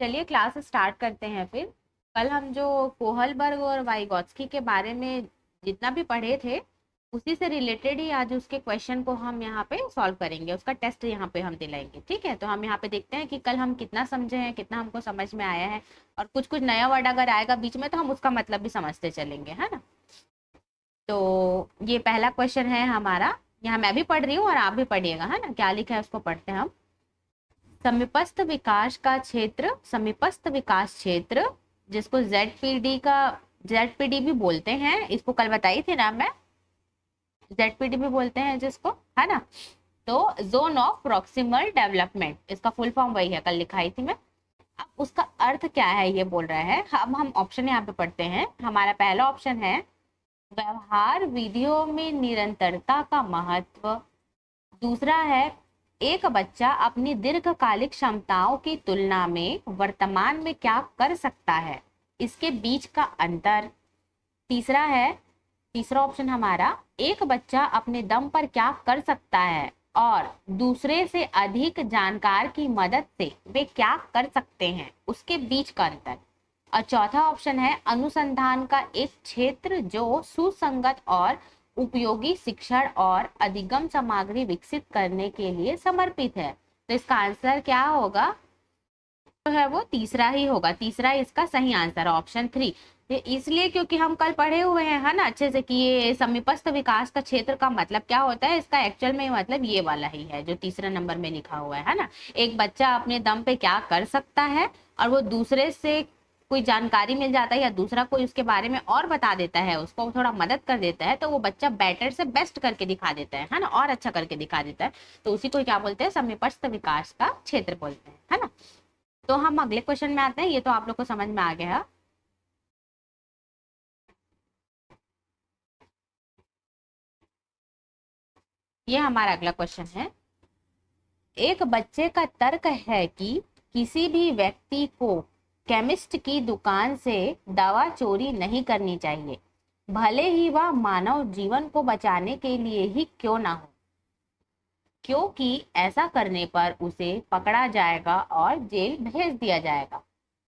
चलिए class start करते हैं फिर। कल हम जो कोहलबर्ग और वाइगॉत्स्की के बारे में जितना भी पढ़े थे, उसी से रिलेटेड ही आज उसके क्वेश्चन को हम यहाँ पे सॉल्व करेंगे। उसका टेस्ट यहाँ पे हम दिलाएंगे। ठीक है, तो हम यहाँ पे देखते हैं कि कल हम कितना समझे हैं, कितना हमको समझ में आया है, और कुछ कुछ नया वर्ड अगर आएगा बीच में तो हम उसका मतलब भी समझते चलेंगे, है ना। तो ये पहला क्वेश्चन है हमारा। यहाँ मैं भी पढ़ रही हूँ और आप भी पढ़िएगा, है ना। क्या लिखा है उसको पढ़ते हैं हम। समीपस्थ विकास क्षेत्र, जिसको जेडपीडी भी बोलते हैं, इसको कल बताई थी ना मैं। जेडपीडी भी बोलते हैं जिसको, है ना। तो जोन ऑफ प्रॉक्सिमल डेवलपमेंट, इसका फुल फॉर्म वही है, कल लिखाई थी मैं। अब उसका अर्थ क्या है ये बोल रहा है। अब हम ऑप्शन यहाँ पे पढ़ते हैं। हमारा पहला ऑप्शन है व्यवहार विधियों में निरंतरता का महत्व। दूसरा है एक बच्चा अपनी दीर्घकालिक क्षमताओं की तुलना में वर्तमान में क्या कर सकता है, इसके बीच का अंतर। तीसरा ऑप्शन हमारा एक बच्चा अपने दम पर क्या कर सकता है और दूसरे से अधिक जानकार की मदद से वे क्या कर सकते हैं, उसके बीच का अंतर। और चौथा ऑप्शन है अनुसंधान का एक क्षेत्र जो सुसंगत और उपयोगी शिक्षण और अधिगम सामग्री विकसित करने के लिए समर्पित है। तो इसका आंसर क्या होगा, जो है वो तीसरा ही होगा। तीसरा इसका सही आंसर, ऑप्शन 3। इसलिए क्योंकि हम कल पढ़े हुए हैं, है ना, अच्छे से, कि ये समीपस्थ विकास का क्षेत्र का मतलब क्या होता है। इसका एक्चुअल में मतलब ये वाला ही है जो तीसरा नंबर में लिखा हुआ है ना। एक बच्चा अपने दम पे क्या कर सकता है और वो दूसरे से कोई जानकारी मिल जाता है या दूसरा कोई उसके बारे में और बता देता है, उसको थोड़ा मदद कर देता है, तो वो बच्चा बेटर से बेस्ट करके दिखा देता है ना, और अच्छा करके दिखा देता है। तो उसी को क्या बोलते हैं, समीपस्थ विकास का क्षेत्र बोलते हैं, है ना। तो हम अगले क्वेश्चन में आते हैं। ये तो आप लोग को समझ में आ गया है। ये हमारा अगला क्वेश्चन है। एक बच्चे का तर्क है कि किसी भी व्यक्ति को केमिस्ट की दुकान से दवा चोरी नहीं करनी चाहिए, भले ही वह मानव जीवन को बचाने के लिए ही क्यों ना हो, क्योंकि ऐसा करने पर उसे पकड़ा जाएगा और जेल भेज दिया जाएगा।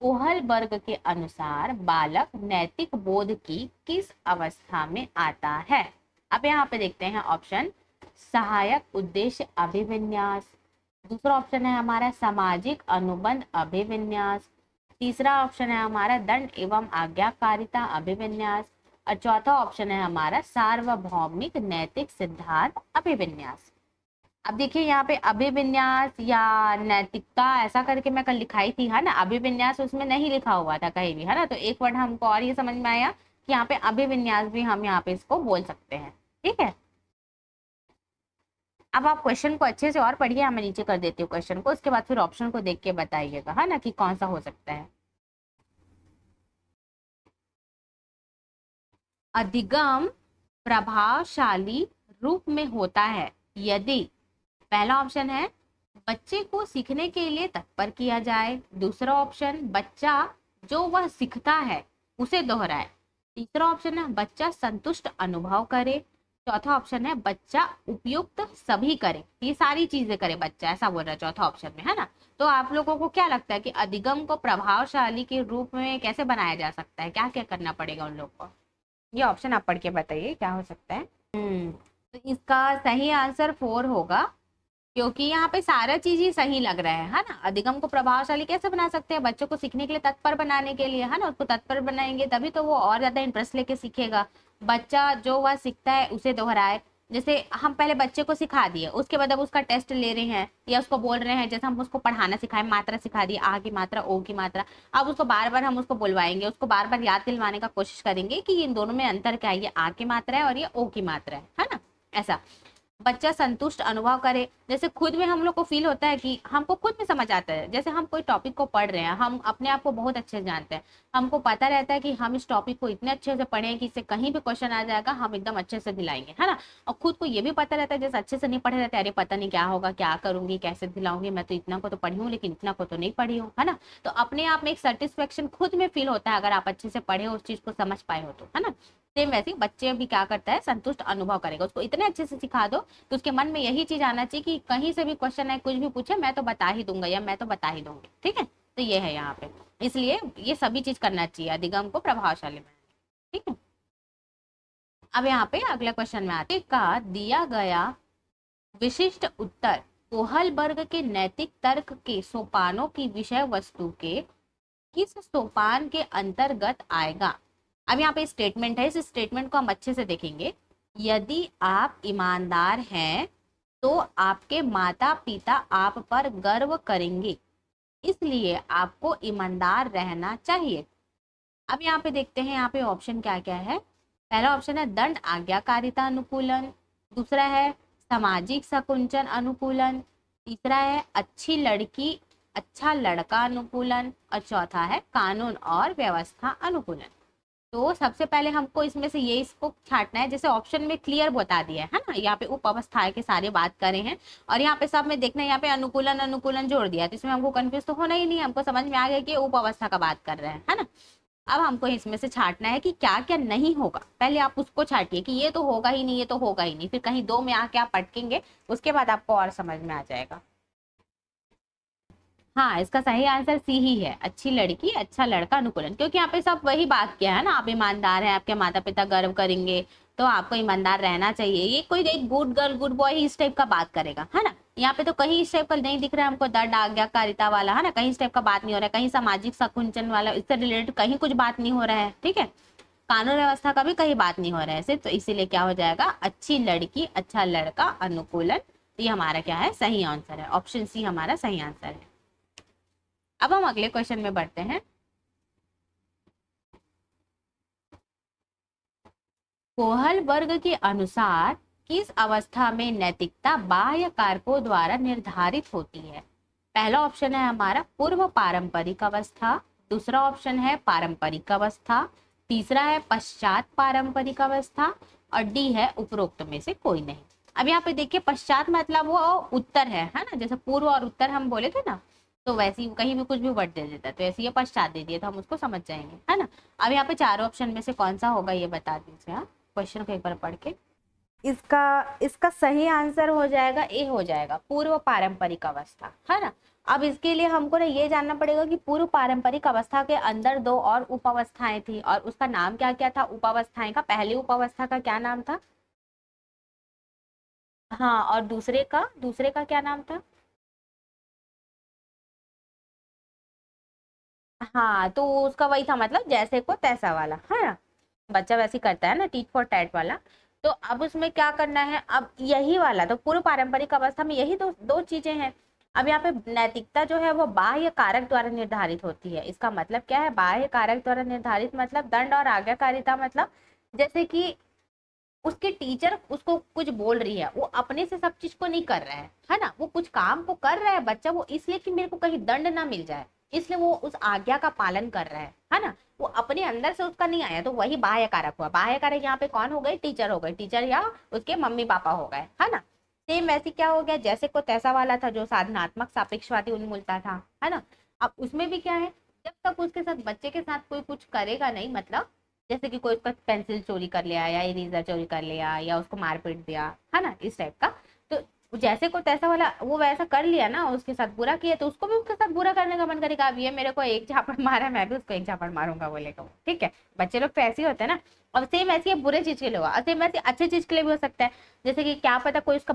कोहलबर्ग के अनुसार बालक नैतिक बोध की किस अवस्था में आता है। अब यहाँ पे देखते हैं ऑप्शन। सहायक उद्देश्य अभिविन्यास। दूसरा ऑप्शन है हमारा सामाजिक अनुबंध अभिविन्यास। तीसरा ऑप्शन है हमारा दंड एवं आज्ञाकारिता अभिविन्यास। और चौथा ऑप्शन है हमारा सार्वभौमिक नैतिक सिद्धांत अभिविन्यास। अब देखिए यहाँ पे अभिविन्यास या नैतिकता ऐसा करके मैं कल लिखाई थी, है ना। अभिविन्यास उसमें नहीं लिखा हुआ था कहीं भी, है ना। तो एक वर्ड हमको और ये समझ में आया कि यहाँ पे अभिविन्यास भी हम यहाँ पे इसको बोल सकते हैं। ठीक है, अब आप क्वेश्चन को अच्छे से और पढ़िए। मैं नीचे कर देती हूँ क्वेश्चन को, उसके बाद फिर ऑप्शन को देख के बताइएगा, है ना, कि कौन सा हो सकता है। अधिगम प्रभावशाली रूप में होता है यदि, पहला ऑप्शन है बच्चे को सीखने के लिए तत्पर किया जाए। दूसरा ऑप्शन बच्चा जो वह सीखता है उसे दोहराए। तीसरा ऑप्शन है बच्चा संतुष्ट अनुभव करे। चौथा ऑप्शन है बच्चा उपयुक्त सभी करे, ये सारी चीजें करे बच्चा, ऐसा बोल रहा है चौथा ऑप्शन में, है ना। तो आप लोगों को क्या लगता है कि अधिगम को प्रभावशाली के रूप में कैसे बनाया जा सकता है, क्या क्या करना पड़ेगा उन लोग को। ये ऑप्शन आप पढ़ के बताइए क्या हो सकता है। तो इसका सही आंसर 4 होगा, क्योंकि यहाँ पे सारा चीज ही सही लग रहा है ना। अधिगम को प्रभावशाली कैसे बना सकते हैं, बच्चों को सीखने के लिए तत्पर बनाने के लिए, है ना। उसको तत्पर बनाएंगे तभी तो वो और ज्यादा इंटरेस्ट लेके सीखेगा। बच्चा जो वह सीखता है उसे दोहराए। जैसे हम पहले बच्चे को सिखा दिए, उसके बाद अब उसका टेस्ट ले रहे हैं या उसको बोल रहे हैं, जैसे हम उसको पढ़ाना सिखाए, मात्रा सिखा दी, आ की मात्रा, ओ की मात्रा। अब उसको बार बार हम उसको बुलवाएंगे, उसको बार बार याद दिलवाने का कोशिश करेंगे कि इन दोनों में अंतर क्या है, ये आ की मात्रा है और ये ओ की मात्रा है ना। ऐसा बच्चा संतुष्ट अनुभव करे, जैसे खुद में हम लोग को फील होता है कि हमको खुद में समझ आता है। जैसे हम कोई टॉपिक को पढ़ रहे हैं, हम अपने आप को बहुत अच्छे से जानते हैं, हमको पता रहता है कि हम इस टॉपिक को इतने अच्छे से पढ़े कि इससे कहीं भी क्वेश्चन आ जाएगा हम एकदम अच्छे से दिलाएंगे, है ना। और खुद को ये भी पता रहता है, जैसे अच्छे से नहीं पढ़े रहते, अरे पता नहीं क्या होगा, क्या करूंगी, कैसे दिलाऊंगी, मैं तो इतना को तो पढ़ी हूँ लेकिन इतना को तो नहीं पढ़ी हूँ, है ना। तो अपने आप में एक सेटिस्फेक्शन खुद में फील होता है अगर आप अच्छे से पढ़े उस चीज को समझ पाए हो तो, है ना। सेम वैसे ही बच्चे भी क्या करता है, संतुष्ट अनुभव करेगा। उसको इतने अच्छे से सिखा दो कि उसके मन में यही चीज आना चाहिए कि कहीं से भी क्वेश्चन है, कुछ भी पूछे मैं तो बता ही दूंगा या मैं तो बता ही दूंगी। ठीक है, तो ये है यहाँ पे, इसलिए ये सभी चीज करना चाहिए अधिगम को प्रभावशाली बनाने। ठीक है, अब यहाँ पे अगला क्वेश्चन में आते का दिया गया विशिष्ट उत्तर कोहलबर्ग के नैतिक तर्क के सोपानों की विषय वस्तु के किस सोपान के अंतर्गत आएगा। अब यहाँ पे स्टेटमेंट है, इस स्टेटमेंट को हम अच्छे से देखेंगे। यदि आप ईमानदार हैं तो आपके माता पिता आप पर गर्व करेंगे, इसलिए आपको ईमानदार रहना चाहिए। अब यहाँ पे देखते हैं यहाँ पे ऑप्शन क्या क्या है। पहला ऑप्शन है दंड आज्ञाकारिता अनुकूलन, दूसरा है सामाजिक संकुचन अनुकूलन, तीसरा है अच्छी लड़की अच्छा लड़का अनुकूलन, और चौथा है कानून और व्यवस्था अनुकूलन। तो सबसे पहले हमको इसमें से ये इसको छांटना है, जैसे ऑप्शन में क्लियर बता दिया है ना, यहाँ पे उप अवस्थाएं के सारे बात करे हैं, और यहाँ पे सब में देखना है यहाँ पे अनुकूलन अनुकूलन जोड़ दिया, तो इसमें हमको कंफ्यूज तो होना ही नहीं, हमको समझ में आ गया कि उप अवस्था का बात कर रहे हैं, है ना। अब हमको इसमें से छांटना है कि क्या क्या नहीं होगा। पहले आप उसको छांटिए कि ये तो होगा ही नहीं, ये तो होगा ही नहीं, फिर कहीं दो में आके आप अटकेंगे, उसके बाद आपको और समझ में आ जाएगा। हाँ, इसका सही आंसर सी ही है, अच्छी लड़की अच्छा लड़का अनुकूलन, क्योंकि यहाँ पे सब वही बात किया है ना, आप ईमानदार हैं, आपके माता पिता गर्व करेंगे, तो आपको ईमानदार रहना चाहिए। ये कोई एक गुड गर्ल गुड बॉय इस टाइप का बात करेगा, है ना। यहाँ पे तो कहीं इस टाइप का नहीं दिख रहा है हमको, दंड आज्ञाकारिता वाला, है ना, कहीं इस टाइप का बात नहीं हो रहा है, कहीं सामाजिक संकुचन वाला इससे रिलेटेड कहीं कुछ बात नहीं हो रहा है। ठीक है, कानून व्यवस्था का भी कहीं बात नहीं हो रहा है सिर्फ, तो इसीलिए क्या हो जाएगा अच्छी लड़की अच्छा लड़का अनुकूलन। तो ये हमारा क्या है सही आंसर है, ऑप्शन सी हमारा सही आंसर है। अब हम अगले क्वेश्चन में बढ़ते हैं। कोहलबर्ग के अनुसार किस अवस्था में नैतिकता बाह्य कारकों द्वारा निर्धारित होती है। पहला ऑप्शन है हमारा पूर्व पारंपरिक अवस्था, दूसरा ऑप्शन है पारंपरिक अवस्था, तीसरा है पश्चात पारंपरिक अवस्था, और डी है उपरोक्त में से कोई नहीं। अब यहाँ पे देखिए पश्चात मतलब वो उत्तर है ना, जैसे पूर्व और उत्तर हम बोले थे ना, तो वैसे ही कहीं भी कुछ भी वर्ड दे देता है, तो ऐसे ये पश्चात दे दिया तो हम उसको समझ जाएंगे, है ना। अब यहाँ पे चारों ऑप्शन में से कौन सा होगा ये बता दीजिए आप क्वेश्चन को एक बार पढ़ के। इसका इसका सही आंसर हो जाएगा ए, हो जाएगा पूर्व पारंपरिक अवस्था, है ना। अब इसके लिए हमको ना ये जानना पड़ेगा कि पूर्व पारंपरिक अवस्था के अंदर दो और उप अवस्थाएं थी, और उसका नाम क्या क्या था उप अवस्थाएं का। पहली उप अवस्था का क्या नाम था, हाँ, और दूसरे का क्या नाम था। हाँ, तो उसका वही था, मतलब जैसे को तैसा वाला, है ना, बच्चा वैसे ही करता है ना, टीट फॉर टैट वाला। तो अब उसमें क्या करना है, अब यही वाला तो पूर्व पारंपरिक अवस्था में यही दो दो चीजें हैं। अब यहाँ पे नैतिकता जो है वो बाह्य कारक द्वारा निर्धारित होती है। इसका मतलब क्या है, बाह्य कारक द्वारा निर्धारित मतलब दंड और आज्ञाकारिता, मतलब जैसे कि उसके टीचर उसको कुछ बोल रही है, वो अपने से सब चीज को नहीं कर रहा है ना, वो कुछ काम को कर रहा है बच्चा, वो इसलिए कि मेरे को कहीं दंड ना मिल जाए, इसलिए वो उस आज्ञा का पालन कर रहा है ना, वो अपने अंदर से उसका नहीं आया, तो वही बाह्य कारक हुआ। बाह्य कारक यहाँ पे कौन हो गए, टीचर हो गए, टीचर या उसके मम्मी पापा हो गए, है ना। सेम वैसे क्या हो गया, जैसे को तैसा वाला था जो साधनात्मक सापेक्षवादी उन्मूलता था, है ना। अब उसमें भी क्या है, जब तक उसके साथ बच्चे के साथ कोई कुछ करेगा नहीं, मतलब जैसे कि कोई उसका पेंसिल चोरी कर लिया या इरेजर चोरी कर लिया या उसको मारपीट दिया, है ना, इस टाइप का, तो जैसे को तैसा वाला वो वैसा कर लिया ना, उसके साथ बुरा किया, तो उसको भी उसके साथ बुरा करने का मन करेगा। अब ये मेरे को एक झापड़ मारा, मैं भी उसको एक झापड़ मारूंगा बोलेगा वो, ठीक है। बच्चे लोग तो ऐसे ही होते हैं ना। और सेम ऐसे ही बुरे चीज के लिए हुआ, और सेम ऐसे अच्छे चीज के लिए भी हो सकता है। जैसे कि क्या पता कोई उसका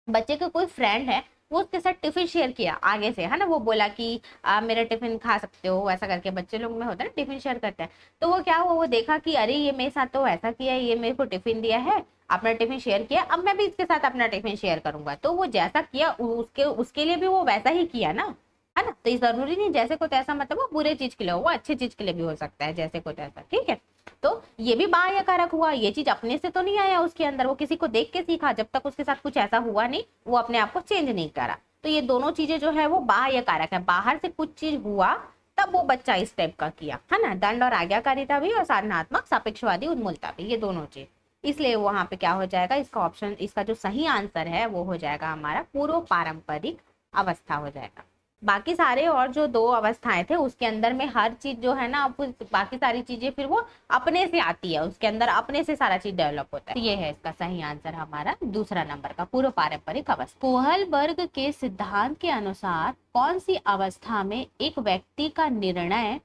बच्चे का कोई फ्रेंड है, वो उसके साथ टिफिन शेयर किया आगे से, है ना, वो बोला कि मेरा टिफिन खा सकते हो, ऐसा करके बच्चे लोग में होता है ना टिफिन शेयर करते हैं। तो वो क्या हुआ, वो देखा कि अरे ये मेरे साथ तो ऐसा किया है, ये मेरे को टिफिन दिया है, अपना टिफिन शेयर किया, अब मैं भी इसके साथ अपना टिफिन शेयर करूंगा, तो वो जैसा किया उसके उसके लिए भी वो वैसा ही किया ना, है ना। तो ये जरूरी नहीं जैसे को तैसा मतलब वो बुरे चीज के लिए हो, वो अच्छी चीज के लिए भी हो सकता है, जैसे को तैसा, ठीक है। तो ये भी बाह्य कारक हुआ, ये चीज अपने से तो नहीं आया उसके अंदर, वो किसी को देख के सीखा, जब तक उसके साथ कुछ ऐसा हुआ नहीं वो अपने आप को चेंज नहीं करा। तो ये दोनों चीजें जो है वो बाह्य कारक है, बाहर से कुछ चीज हुआ तब वो बच्चा इस टाइप का किया, है ना। दंड और आज्ञाकारिता भी और साधनात्मक सापेक्षवादी उन्मूलता भी, ये दोनों चीज, इसलिए वहां पे क्या हो जाएगा, इसका ऑप्शन, इसका जो सही आंसर है वो हो जाएगा हमारा पूर्व पारंपरिक अवस्था हो जाएगा। बाकी सारे और जो 2 अवस्थाएं थे उसके अंदर में हर चीज जो है ना, आप बाकी सारी चीजें फिर वो अपने से आती है, उसके अंदर अपने से सारा चीज डेवलप होता है। तो ये है इसका सही आंसर हमारा दूसरा नंबर का पूर्व पारंपरिक अवस्था। कोहलबर्ग के सिद्धांत के अनुसार कौन सी अवस्था में एक व्यक्ति का निर्णय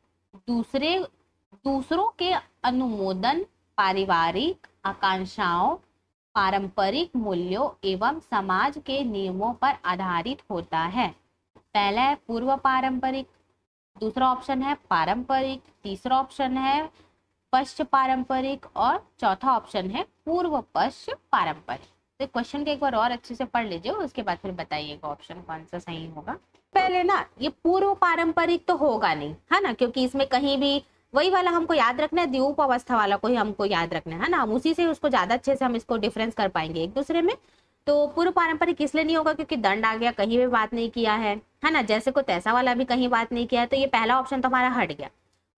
दूसरों के अनुमोदन, पारिवारिक आकांक्षाओं, पारंपरिक मूल्यों एवं समाज के नियमों पर आधारित होता है? पहला है पूर्व पारंपरिक, दूसरा ऑप्शन है पारंपरिक, तीसरा ऑप्शन है पश्च पारंपरिक और चौथा ऑप्शन है पूर्व पश्च पारंपरिक। तो क्वेश्चन को एक बार और अच्छे से पढ़ लीजिए, उसके बाद फिर बताइएगा ऑप्शन कौन सा सही होगा। पहले ना ये पूर्व पारंपरिक तो होगा नहीं, है ना, क्योंकि इसमें कहीं भी वही वाला हमको याद रखना है, द्वीप अवस्था वाला को ही हमको याद रखना है ना, हम उसी से उसको ज्यादा अच्छे से हम इसको डिफरेंस कर पाएंगे एक दूसरे में। तो पूर्व पारंपरिक इसलिए नहीं होगा क्योंकि दंड आ गया, कहीं भी बात नहीं किया है ना, जैसे को तैसा वाला भी कहीं बात नहीं किया है, तो ये पहला ऑप्शन तो हमारा हट गया।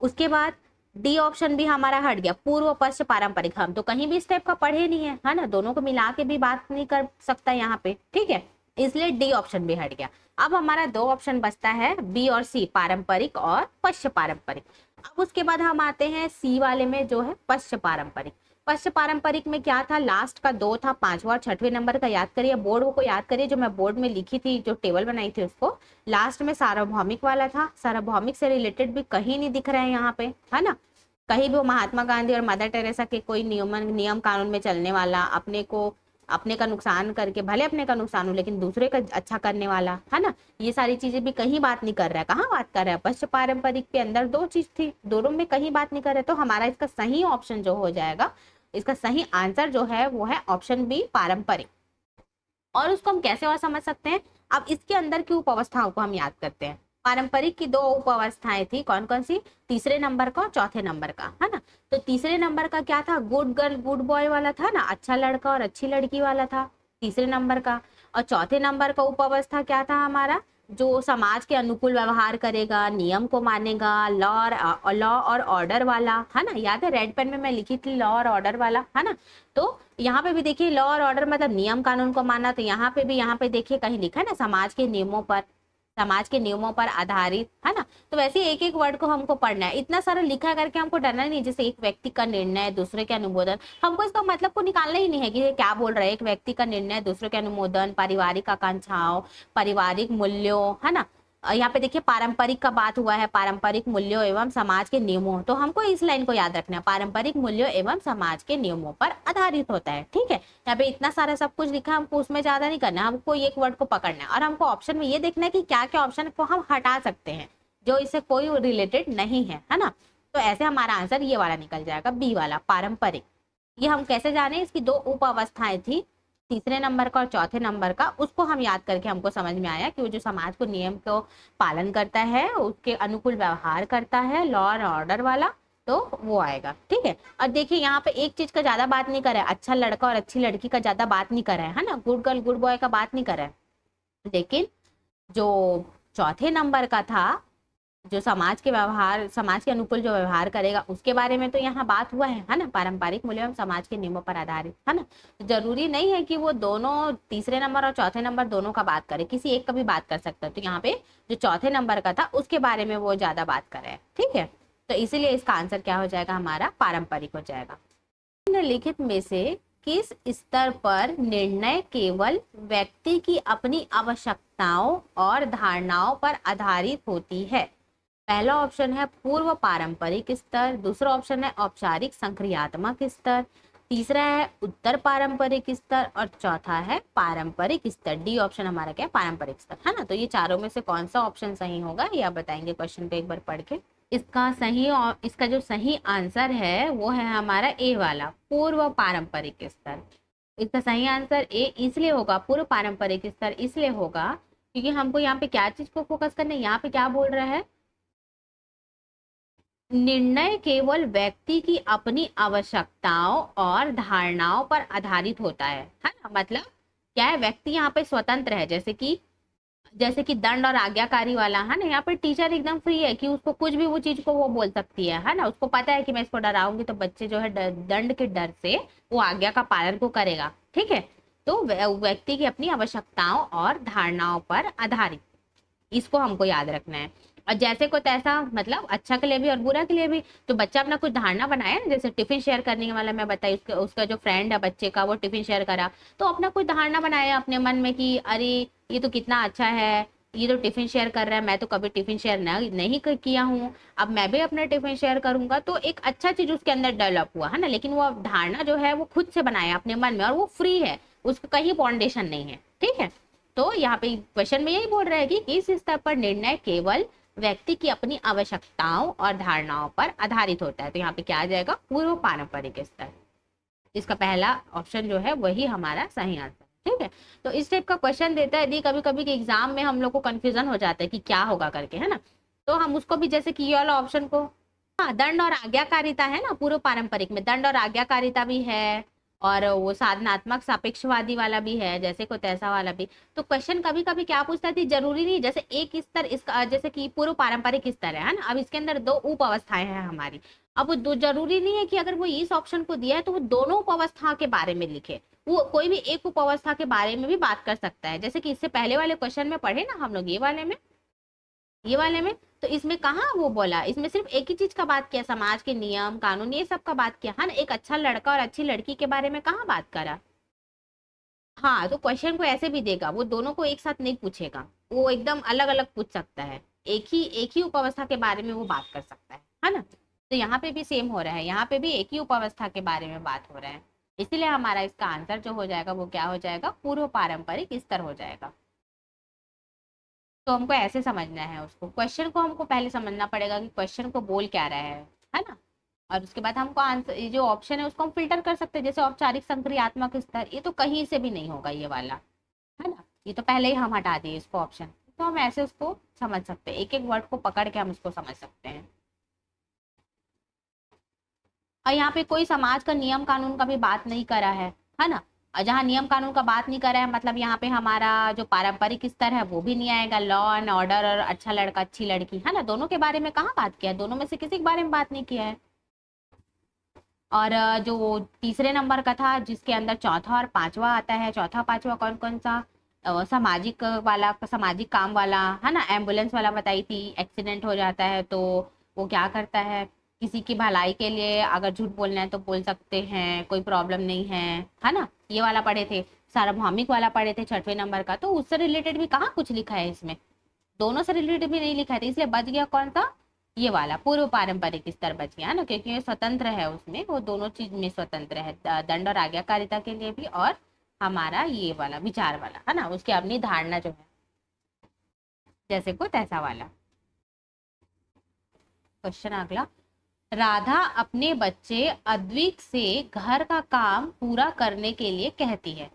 उसके बाद डी ऑप्शन भी हमारा हट गया, पूर्व पश्च पारंपरिक, हम तो कहीं भी स्टेप का पढ़े नहीं है ना, दोनों को मिला के भी बात नहीं कर सकता यहाँ पे, ठीक है, इसलिए डी ऑप्शन भी हट गया। अब हमारा 2 ऑप्शन बचता है बी और सी, पारंपरिक और पश्च पारंपरिक। अब उसके बाद हम आते हैं सी वाले में जो है पश्च पारंपरिक। पश्च पारंपरिक में क्या था, लास्ट का 2 था, 5वां और 6वें नंबर का याद करिए, बोर्ड को याद करिए, जो मैं बोर्ड में लिखी थी, जो टेबल बनाई थी उसको, लास्ट में सार्वभौमिक वाला था। सार्वभौमिक से रिलेटेड भी कहीं नहीं दिख रहा है यहाँ पे, है ना, कहीं भी महात्मा गांधी और मदर टेरेसा के कोई नियम कानून में चलने वाला, अपने का नुकसान करके, भले अपने का नुकसान हो लेकिन दूसरे का अच्छा करने वाला, है ना, ये सारी चीजें भी कहीं बात नहीं कर रहा है। कहाँ बात कर रहा है, पश्च पारंपरिक के अंदर 2 चीज थी, दोनों में कहीं बात नहीं कर रहे। तो हमारा इसका सही ऑप्शन जो हो जाएगा, इसका सही आंसर जो है वो है ऑप्शन बी, पारंपरिक। और उसको हम कैसे और समझ सकते हैं, अब इसके अंदर की उप अवस्थाओं को हम याद करते हैं। पारंपरिक की 2 उप अवस्थाएं थी, कौन कौन सी, तीसरे नंबर का और चौथे नंबर का, है ना। तो तीसरे नंबर का क्या था, गुड गर्ल गुड बॉय वाला था ना, अच्छा लड़का और अच्छी लड़की वाला था तीसरे नंबर का। और चौथे नंबर का उप अवस्था क्या था हमारा, जो समाज के अनुकूल व्यवहार करेगा, नियम को मानेगा, लॉ और ऑर्डर वाला, है ना, याद है रेड पेन में मैं लिखी थी लॉ और ऑर्डर वाला, है ना। तो यहाँ पे भी देखिए लॉ और ऑर्डर मतलब नियम कानून को मानना, तो यहाँ पे भी, यहाँ पे देखिए कहीं लिखा है ना समाज के नियमों पर आधारित, है ना। तो वैसे एक एक वर्ड को हमको पढ़ना है, इतना सारा लिखा करके हमको डरना नहीं, जैसे एक व्यक्ति का निर्णय दूसरे के अनुमोदन, हमको इसका मतलब को निकालना ही नहीं है कि ये क्या बोल रहा है, एक व्यक्ति का निर्णय दूसरे के अनुमोदन, पारिवारिक आकांक्षाओं, पारिवारिक मूल्यों, है ना। यहाँ पे देखिए पारंपरिक का बात हुआ है, पारंपरिक मूल्यों एवं समाज के नियमों, तो हमको इस लाइन को याद रखना है, पारंपरिक मूल्यों एवं समाज के नियमों पर आधारित होता है, ठीक है। यहाँ पे इतना सारा सब कुछ लिखा है, हमको उसमें ज्यादा नहीं करना है, हमको एक वर्ड को पकड़ना है और हमको ऑप्शन में ये देखना है कि क्या क्या ऑप्शन को हम हटा सकते हैं जो इससे कोई रिलेटेड नहीं है ना। तो ऐसे हमारा आंसर ये वाला निकल जाएगा, बी वाला, पारंपरिक। ये हम कैसे जाने, इसकी 2 उप अवस्थाएं थी, तीसरे नंबर का और चौथे नंबर का, उसको हम याद करके हमको समझ में आया कि वो जो समाज को नियम को पालन करता है, उसके अनुकूल व्यवहार करता है, लॉ और ऑर्डर वाला, तो वो आएगा, ठीक है। और देखिए यहाँ पे एक चीज का ज्यादा बात नहीं कर रहा है, अच्छा लड़का और अच्छी लड़की का ज्यादा बात नहीं कर रहा है ना, गुड गर्ल गुड बॉय का बात नहीं कर रहा है। लेकिन जो चौथे नंबर का था, जो समाज के अनुकूल जो व्यवहार करेगा, उसके बारे में तो यहाँ बात हुआ है ना, पारंपरिक मूल्य एवं समाज के नियमों पर आधारित, है ना। जरूरी नहीं है कि वो दोनों तीसरे नंबर और चौथे नंबर दोनों का बात करे, किसी एक का भी बात कर सकता है। तो यहाँ पे जो चौथे नंबर का था उसके बारे में वो ज्यादा बात कर रहे हैं, ठीक है। तो इसीलिए इसका आंसर क्या हो जाएगा हमारा, पारंपरिक हो जाएगा। निम्नलिखित में से किस स्तर पर निर्णय केवल व्यक्ति की अपनी आवश्यकताओं और धारणाओं पर आधारित होती है? पहला ऑप्शन है पूर्व पारंपरिक स्तर, दूसरा ऑप्शन है औपचारिक संक्रियात्मक स्तर, तीसरा है उत्तर पारंपरिक स्तर और चौथा है पारंपरिक स्तर। डी ऑप्शन हमारा क्या है, पारंपरिक स्तर, है ना। तो ये चारों में से कौन सा ऑप्शन सही होगा ये आप बताएंगे क्वेश्चन पे एक बार पढ़ के। इसका जो सही आंसर है वो है हमारा ए वाला, पूर्व पारंपरिक स्तर। इसका सही आंसर ए इसलिए होगा, पूर्व पारंपरिक स्तर इसलिए होगा क्योंकि हमको यहाँ पे क्या चीज को फोकस करना है, यहाँ पे क्या बोल रहा है, निर्णय केवल व्यक्ति की अपनी आवश्यकताओं और धारणाओं पर आधारित होता है ना। मतलब क्या है, व्यक्ति यहाँ पे स्वतंत्र है, जैसे कि दंड और आज्ञाकारी वाला, है ना। यहाँ पर टीचर एकदम फ्री है कि उसको कुछ भी वो चीज को वो बोल सकती है ना। उसको पता है कि मैं इसको डराऊंगी तो बच्चे जो है दंड के डर से वो आज्ञा का पालन को करेगा, ठीक है। तो व्यक्ति की अपनी आवश्यकताओं और धारणाओं पर आधारित, इसको हमको याद रखना है। और जैसे को तैसा मतलब अच्छा के लिए भी और बुरा के लिए भी। तो बच्चा अपना कुछ धारणा बनाया ना, जैसे टिफिन शेयर करने वाला मैं बताई, उसका जो फ्रेंड है बच्चे का वो टिफिन शेयर करा, तो अपना कोई धारणा बनाया अपने मन में कि अरे ये तो कितना अच्छा है, ये तो टिफिन शेयर कर रहा है, मैं तो कभी टिफिन शेयर नहीं किया हूँ, अब मैं भी अपना टिफिन शेयर करूंगा। तो एक अच्छा चीज उसके अंदर डेवलप हुआ है ना, लेकिन वो धारणा जो है वो खुद से बनाया अपने मन में, और वो फ्री है, उसका कहीं फाउंडेशन नहीं है। ठीक है, तो यहाँ पे क्वेश्चन में यही बोल रहा है कि इस स्तर पर निर्णय केवल व्यक्ति की अपनी आवश्यकताओं और धारणाओं पर आधारित होता है। तो यहाँ पे क्या आ जाएगा, पूर्व पारंपरिक स्तर। इसका पहला ऑप्शन जो है वही हमारा सही आंसर। ठीक है, तो इस टाइप का क्वेश्चन देता है यदि कभी कभी के एग्जाम में हम लोग को कंफ्यूजन हो जाता है कि क्या होगा करके, है ना, तो हम उसको भी जैसे कि ये वाला ऑप्शन को, हाँ दंड और आज्ञाकारिता है ना, पूर्व पारंपरिक में दंड और आज्ञाकारिता भी है, और वो साधनात्मक सापेक्षवादी वाला भी है, जैसे को तैसा वाला भी। तो क्वेश्चन कभी कभी क्या पूछता है, जरूरी नहीं जैसे एक स्तर इसका, जैसे कि पूर्व पारंपरिक स्तर है ना, अब इसके अंदर दो उप अवस्थाएं हैं हमारी। अब वो दो जरूरी नहीं है कि अगर वो इस ऑप्शन को दिया है तो वो दोनों उप अवस्था के बारे में लिखे, वो कोई भी एक उप अवस्था के बारे में भी बात कर सकता है। जैसे कि इससे पहले वाले क्वेश्चन में पढ़े ना हम लोग, ये वाले में तो इसमें कहाँ वो बोला, इसमें सिर्फ एक ही चीज का बात किया, समाज के नियम कानून ये सब का बात किया है ना, एक अच्छा लड़का और अच्छी लड़की के बारे में कहाँ बात करा। हाँ, तो क्वेश्चन को ऐसे भी देगा, वो दोनों को एक साथ नहीं पूछेगा, वो एकदम अलग अलग पूछ सकता है, एक ही उपावस्था के बारे में वो बात कर सकता है ना। तो यहाँ पे भी सेम हो रहा है, यहाँ पे भी एक ही उपावस्था के बारे में बात हो रहा है, इसीलिए हमारा इसका आंसर जो हो जाएगा वो क्या हो जाएगा, पूर्व पारंपरिक स्तर हो जाएगा। तो हमको ऐसे समझना है उसको, क्वेश्चन को हमको पहले समझना पड़ेगा कि क्वेश्चन को बोल क्या रहा है ना, और उसके बाद हमको आंसर, ये जो ऑप्शन है उसको हम फिल्टर कर सकते हैं, जैसे औपचारिक संक्रियात्मक स्तर, ये तो कहीं से भी नहीं होगा ये वाला, है ना, ये तो पहले ही हम हटा दिए इसको ऑप्शन। तो हम ऐसे उसको समझ सकते हैं, एक एक वर्ड को पकड़ के हम उसको समझ सकते हैं। और यहाँ पे कोई समाज का नियम कानून का भी बात नहीं करा है ना, और जहाँ नियम कानून का बात नहीं करा है मतलब यहाँ पे हमारा जो पारंपरिक स्तर है वो भी नहीं आएगा, लॉ एंड ऑर्डर और अच्छा लड़का अच्छी लड़की, है ना, दोनों के बारे में कहाँ बात किया है, दोनों में से किसी के बारे में बात नहीं किया है। और जो तीसरे नंबर का था जिसके अंदर चौथा और पांचवा आता है, चौथा पांचवा कौन कौन सा, सामाजिक वाला, सामाजिक काम वाला, है ना, एम्बुलेंस वाला बताई थी, एक्सीडेंट हो जाता है तो वो क्या करता है, किसी की भलाई के लिए अगर झूठ बोलना है तो बोल सकते हैं, कोई प्रॉब्लम नहीं है ना, ये वाला पढ़े थे। सार्वभौमिक वाला पढ़े थे छठवें नंबर का, तो उससे रिलेटेड भी कहाँ कुछ लिखा है इसमें, दोनों से रिलेटेड भी नहीं लिखा है, तो इसलिए बच गया कौन सा, ये वाला पूर्व पारंपरिक स्तर बच गया ना, क्योंकि ये स्वतंत्र है, उसमें वो दोनों चीज में स्वतंत्र है, दंड और आज्ञाकारिता के लिए भी, और हमारा ये वाला विचार वाला, है ना, उसकी अपनी धारणा जो है, जैसे को तैसा वाला। क्वेश्चन अगला, राधा अपने बच्चे अद्विक से घर का काम पूरा करने के लिए कहती है,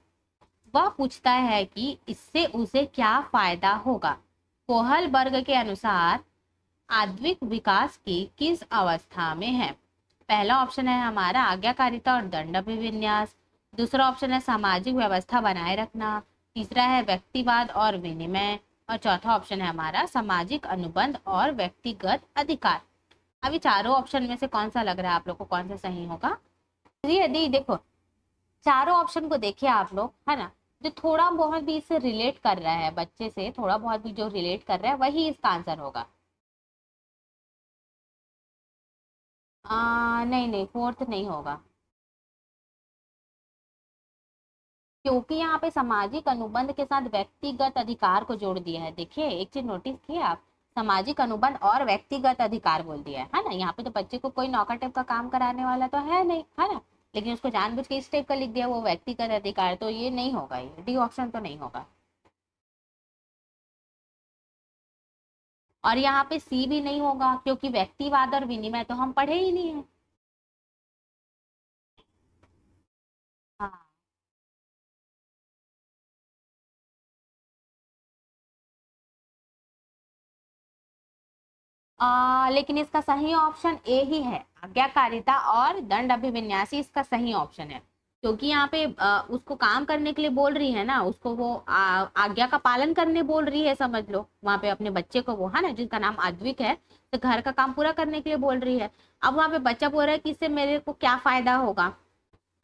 वह पूछता है कि इससे उसे क्या फायदा होगा। कोहल वर्ग के अनुसार आद्विक विकास की किस अवस्था में है। पहला ऑप्शन है हमारा आज्ञाकारिता और दंड अभिविन्यास, दूसरा ऑप्शन है सामाजिक व्यवस्था बनाए रखना, तीसरा है व्यक्तिवाद और विनिमय, और चौथा ऑप्शन है हमारा सामाजिक अनुबंध और व्यक्तिगत अधिकार। अभी चारों ऑप्शन में से कौन सा लग रहा है आप लोग को, कौन सा सही होगा। यदि देखो चारों ऑप्शन को देखिए आप लोग, है ना, जो थोड़ा बहुत भी इससे रिलेट कर रहा है, बच्चे से थोड़ा बहुत भी जो रिलेट कर रहा है वही इसका आंसर होगा। नहीं नहीं, फोर्थ नहीं होगा, क्योंकि यहाँ पे सामाजिक अनुबंध के साथ व्यक्तिगत अधिकार को जोड़ दिया है। देखिए एक चीज नोटिस किए आप, सामाजिक अनुबंध और व्यक्तिगत अधिकार बोल दिया है ना, यहाँ पे तो बच्चे को कोई नौकर टाइप का काम कराने वाला तो है नहीं, है ना, लेकिन उसको जानबूझ के इस टाइप का लिख दिया वो व्यक्तिगत अधिकार, तो ये नहीं होगा, ये डी ऑप्शन तो नहीं होगा। और यहाँ पे सी भी नहीं होगा, क्योंकि व्यक्तिवाद और विनिमय तो हम पढ़े ही नहीं है। हाँ, लेकिन इसका सही ऑप्शन ए ही है, आज्ञाकारिता और दंड अभिविन्यासी इसका सही ऑप्शन है, क्योंकि यहाँ पे उसको काम करने के लिए बोल रही है ना, उसको वो आज्ञा का पालन करने बोल रही है, समझ लो वहां पे अपने बच्चे को वो, है ना, जिनका नाम आद्विक है, तो घर का काम पूरा करने के लिए बोल रही है। अब वहां पे बच्चा बोल रहा है कि इससे मेरे को क्या फायदा होगा,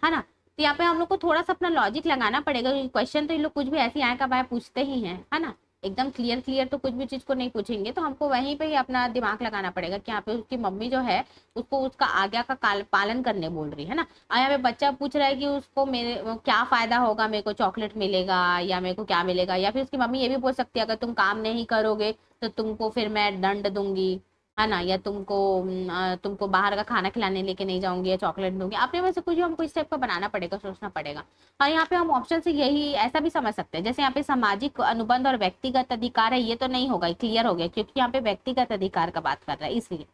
है ना, तो यहाँ पे हम लोग को थोड़ा सा अपना लॉजिक लगाना पड़ेगा, क्वेश्चन तो ये लोग कुछ भी ऐसी आए का बाय पूछते ही हैं, है ना, एकदम क्लियर क्लियर तो कुछ भी चीज को नहीं पूछेंगे, तो हमको वहीं पे ही अपना दिमाग लगाना पड़ेगा कि यहाँ पे उसकी मम्मी जो है उसको उसका आज्ञा का पालन करने बोल रही है ना। और यहाँ पे बच्चा पूछ रहा है कि उसको मेरे क्या फायदा होगा, मेरे को चॉकलेट मिलेगा या मेरे को क्या मिलेगा, या फिर उसकी मम्मी ये भी बोल सकती है अगर तुम काम नहीं करोगे तो तुमको फिर मैं दंड दूंगी, है ना, या तुमको बाहर का खाना खिलाने लेके नहीं जाऊंगी या चॉकलेट दूंगी। अपने में से कुछ हमको इस टाइप का बनाना पड़ेगा, सोचना पड़ेगा। हाँ, यहाँ पे हम ऑप्शन से यही ऐसा भी समझ सकते हैं, जैसे यहाँ पे सामाजिक अनुबंध और व्यक्तिगत अधिकार है, ये तो नहीं होगा, क्लियर हो गया, क्योंकि यहाँ पे व्यक्तिगत अधिकार का बात कर रहा है इसलिए।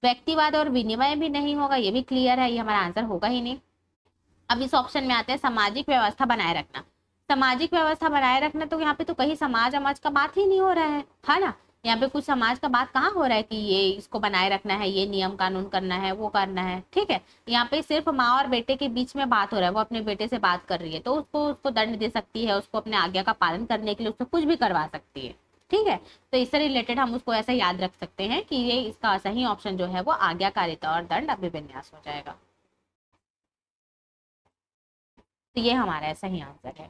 व्यक्तिवाद और विनिमय भी नहीं होगा, ये भी क्लियर है, ये हमारा आंसर होगा ही नहीं। अब इस ऑप्शन में आते हैं सामाजिक व्यवस्था बनाए रखना। सामाजिक व्यवस्था बनाए रखना, तो यहाँ पे तो कहीं समाज समाज का बात ही नहीं हो रहा है ना। यहाँ पे कुछ समाज का बात कहाँ हो रहा है कि ये इसको बनाए रखना है, ये नियम कानून करना है, वो करना है, ठीक है। यहाँ पे सिर्फ माँ और बेटे के बीच में बात हो रहा है, वो अपने बेटे से बात कर रही है, तो उसको उसको दंड दे सकती है, उसको अपने आज्ञा का पालन करने के लिए उसको कुछ भी करवा सकती है, ठीक है। तो इससे रिलेटेड हम उसको ऐसा याद रख सकते हैं कि ये इसका सही ऑप्शन जो है वो आज्ञाकारिता और दंड अभिविन्यास हो जाएगा। तो ये हमारा सही आंसर है।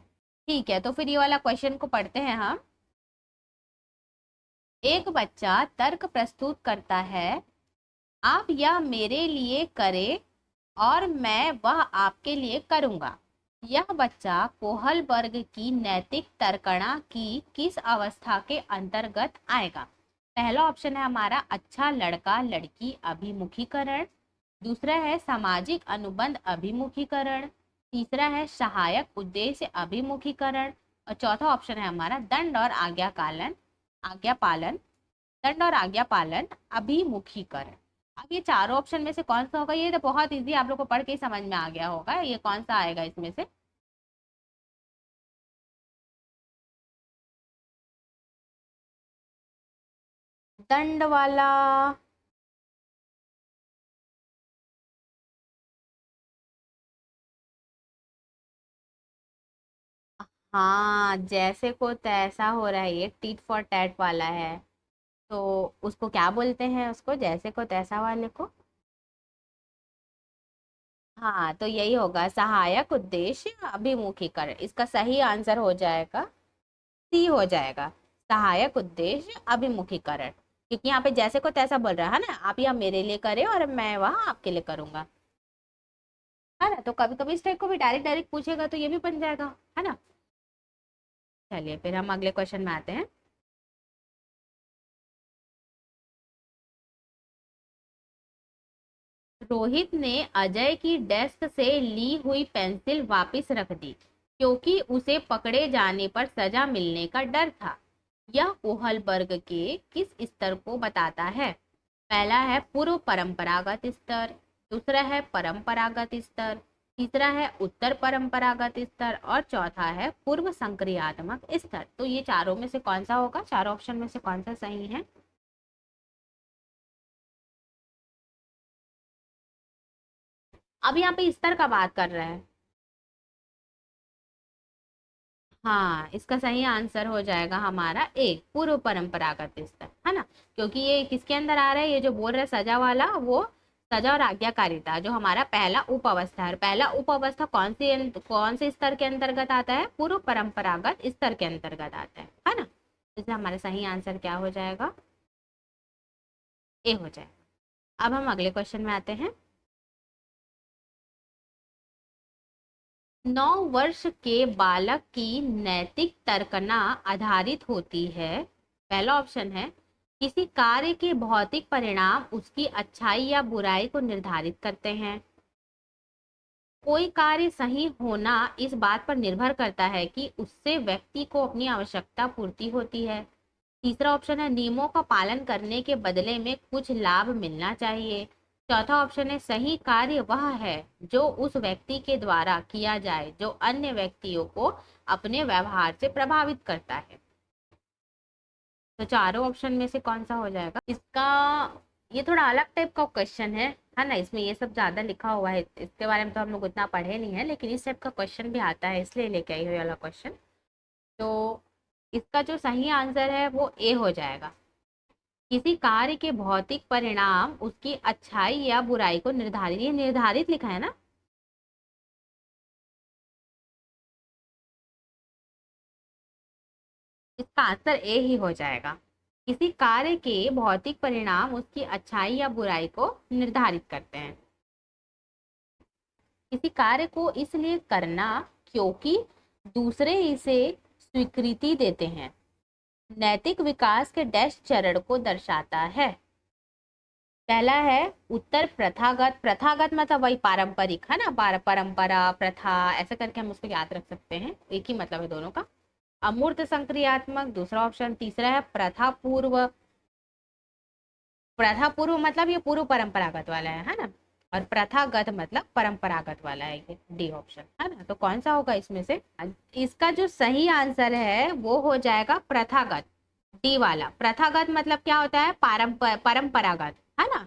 ठीक है, तो फिर ये वाला क्वेश्चन को पढ़ते हैं हम। एक बच्चा तर्क प्रस्तुत करता है, आप यह मेरे लिए करें और मैं वह आपके लिए करूंगा। यह बच्चा कोहलबर्ग की नैतिक तर्कणा की किस अवस्था के अंतर्गत आएगा? पहला ऑप्शन है हमारा अच्छा लड़का लड़की अभिमुखीकरण, दूसरा है सामाजिक अनुबंध अभिमुखीकरण, तीसरा है सहायक उद्देश्य अभिमुखीकरण, और चौथा ऑप्शन है हमारा दंड और आज्ञा पालन दंड और आज्ञा पालन अभिमुखीकरण। अब ये चारों ऑप्शन में से कौन सा होगा? ये तो बहुत इजी, आप लोग को पढ़ के ही समझ में आ गया होगा, ये कौन सा आएगा इसमें से? दंड वाला। हाँ, जैसे को तैसा हो रहा है, ये टीट फॉर टैट वाला है। तो उसको क्या बोलते हैं? उसको जैसे को तैसा वाले को। हाँ, तो यही होगा सहायक उद्देश्य अभिमुखीकरण, इसका सही आंसर हो जाएगा सी हो जाएगा, सहायक उद्देश्य अभिमुखीकरण। क्योंकि यहाँ पे जैसे को तैसा बोल रहा है ना, आप यह मेरे लिए करें और मैं वहाँ आपके लिए करूंगा, है ना। तो कभी कभी इस टाइप को भी डायरेक्ट डायरेक्ट पूछेगा तो ये भी बन जाएगा, है ना। चलिए फिर हम अगले क्वेश्चन में आते हैं। रोहित ने अजय की डेस्क से ली हुई पेंसिल वापस रख दी क्योंकि उसे पकड़े जाने पर सजा मिलने का डर था। यह कोहलबर्ग के किस स्तर को बताता है? पहला है पूर्व परंपरागत स्तर, दूसरा है परंपरागत स्तर, तीसरा है उत्तर परंपरागत स्तर, और चौथा है पूर्व संक्रियात्मक स्तर। तो ये चारों में से कौन सा होगा? चारों ऑप्शन में से कौन सा सही है? अब यहाँ पे स्तर का बात कर रहे हैं। हाँ, इसका सही आंसर हो जाएगा हमारा एक पूर्व परंपरागत स्तर, है ना। क्योंकि ये किसके अंदर आ रहा है? ये जो बोल रहे हैं सजा वाला, वो सजा और आज्ञाकारिता जो हमारा पहला उप अवस्था है। पहला उप अवस्था कौन से स्तर के अंतर्गत आता है? पूर्व परंपरागत स्तर के अंतर्गत आता है ना। इसलिए हमारा सही आंसर क्या हो जाएगा? ए हो जाएगा। अब हम अगले क्वेश्चन में आते हैं। 9 वर्ष के बालक की नैतिक तर्कना आधारित होती है। पहला ऑप्शन है किसी कार्य के भौतिक परिणाम उसकी अच्छाई या बुराई को निर्धारित करते हैं। कोई कार्य सही होना इस बात पर निर्भर करता है कि उससे व्यक्ति को अपनी आवश्यकता पूर्ति होती है। तीसरा ऑप्शन है नियमों का पालन करने के बदले में कुछ लाभ मिलना चाहिए। चौथा ऑप्शन है सही कार्य वह है जो उस व्यक्ति के द्वारा किया जाए जो अन्य व्यक्तियों को अपने व्यवहार से प्रभावित करता है। तो चारों ऑप्शन में से कौन सा हो जाएगा इसका? ये थोड़ा अलग टाइप का क्वेश्चन है ना। इसमें ये सब ज्यादा लिखा हुआ है, इसके बारे में तो हम लोग उतना पढ़े नहीं है, लेकिन इस टाइप का क्वेश्चन भी आता है, इसलिए लेके आई हुई वाला क्वेश्चन। तो इसका जो सही आंसर है वो ए हो जाएगा। किसी कार्य के भौतिक परिणाम उसकी अच्छाई या बुराई को निर्धारित, ये निर्धारित लिखा है ना। इसका आंसर ए ही हो जाएगा। किसी कार्य के भौतिक परिणाम उसकी अच्छाई या बुराई को निर्धारित करते हैं। किसी कार्य को इसलिए करना क्योंकि दूसरे इसे स्वीकृति देते हैं। नैतिक विकास के डैश चरण को दर्शाता है। पहला है उत्तर प्रथागत। प्रथागत मतलब वही पारंपरिक है ना, परंपरा प्रथा ऐसे करके हम उसको याद रख सकते हैं, एक ही मतलब है दोनों का। अमूर्त संक्रियात्मक दूसरा ऑप्शन। तीसरा है प्रथा पूर्व। प्रथा पूर्व मतलब ये पूर्व परंपरागत वाला है ना, और प्रथागत मतलब परंपरागत वाला है, ये डी ऑप्शन है ना। तो कौन सा होगा इसमें से? इसका जो सही आंसर है वो हो जाएगा प्रथागत, डी वाला। प्रथागत मतलब क्या होता है? परंपरागत है ना।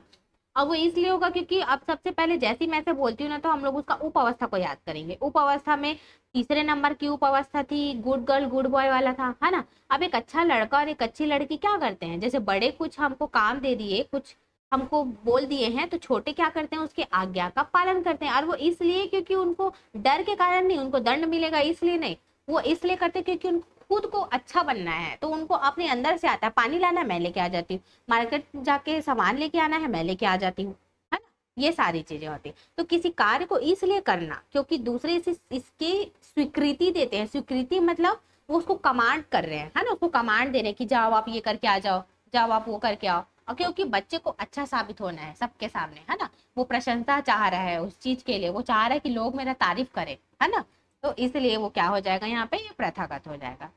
अब वो इसलिए होगा क्योंकि अब सबसे पहले जैसी मैं से बोलती हूँ ना, तो हम लोग उसका उप अवस्था को याद करेंगे। उप अवस्था में तीसरे नंबर की उप अवस्था थी गुड गर्ल गुड बॉय वाला था, है ना। अब एक अच्छा लड़का और एक अच्छी लड़की क्या करते हैं? जैसे बड़े कुछ हमको काम दे दिए, कुछ हमको बोल दिए हैं, तो छोटे क्या करते हैं? उसके आज्ञा का पालन करते हैं। और वो इसलिए क्योंकि उनको डर के कारण नहीं, उनको दंड मिलेगा इसलिए नहीं, वो इसलिए करते हैं क्योंकि उनको खुद को अच्छा बनना है। तो उनको अपने अंदर से आता है, पानी लाना मैं लेके आ जाती हूँ, मार्केट जाके सामान लेके आना है मैं लेके आ जाती हूँ, है ना। ये सारी चीजें होती है। तो किसी कार्य को इसलिए करना क्योंकि दूसरे इसे इसकी स्वीकृति देते हैं। स्वीकृति मतलब वो उसको कमांड कर रहे हैं, है ना, उसको कमांड दे रहे हैं कि जाओ आप ये करके आ जाओ, जाओ आप वो करके आओ। और क्योंकि बच्चे को अच्छा साबित होना है सबके सामने, है ना, वो प्रशंसा चाह रहा है उस चीज के लिए, वो चाह रहा है कि लोग मेरा तारीफ करें, है ना। तो इसलिए वो क्या हो जाएगा यहाँ पे? ये प्रथागत हो जाएगा।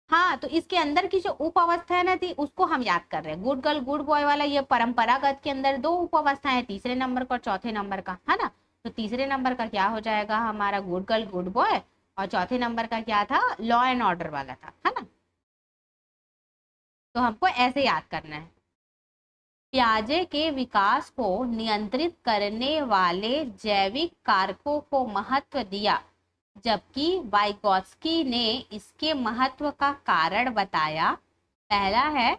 हाँ, तो इसके अंदर की जो उप अवस्था है ना थी उसको हम याद कर रहे हैं। गुड गर्ल गुड बॉय वाला ये परंपरागत के अंदर दो उप अवस्थाएं हैं, तीसरे नंबर का और चौथे नंबर का, है ना। तो तीसरे नंबर का क्या हो जाएगा हमारा? Good girl good boy. और चौथे नंबर का क्या था? लॉ एंड ऑर्डर वाला था, है ना। तो हमको ऐसे याद करना है। प्याजे के विकास को नियंत्रित करने वाले जैविक कारकों को महत्व दिया, जबकि वाइगॉत्स्की ने इसके महत्व का कारण बताया। पहला है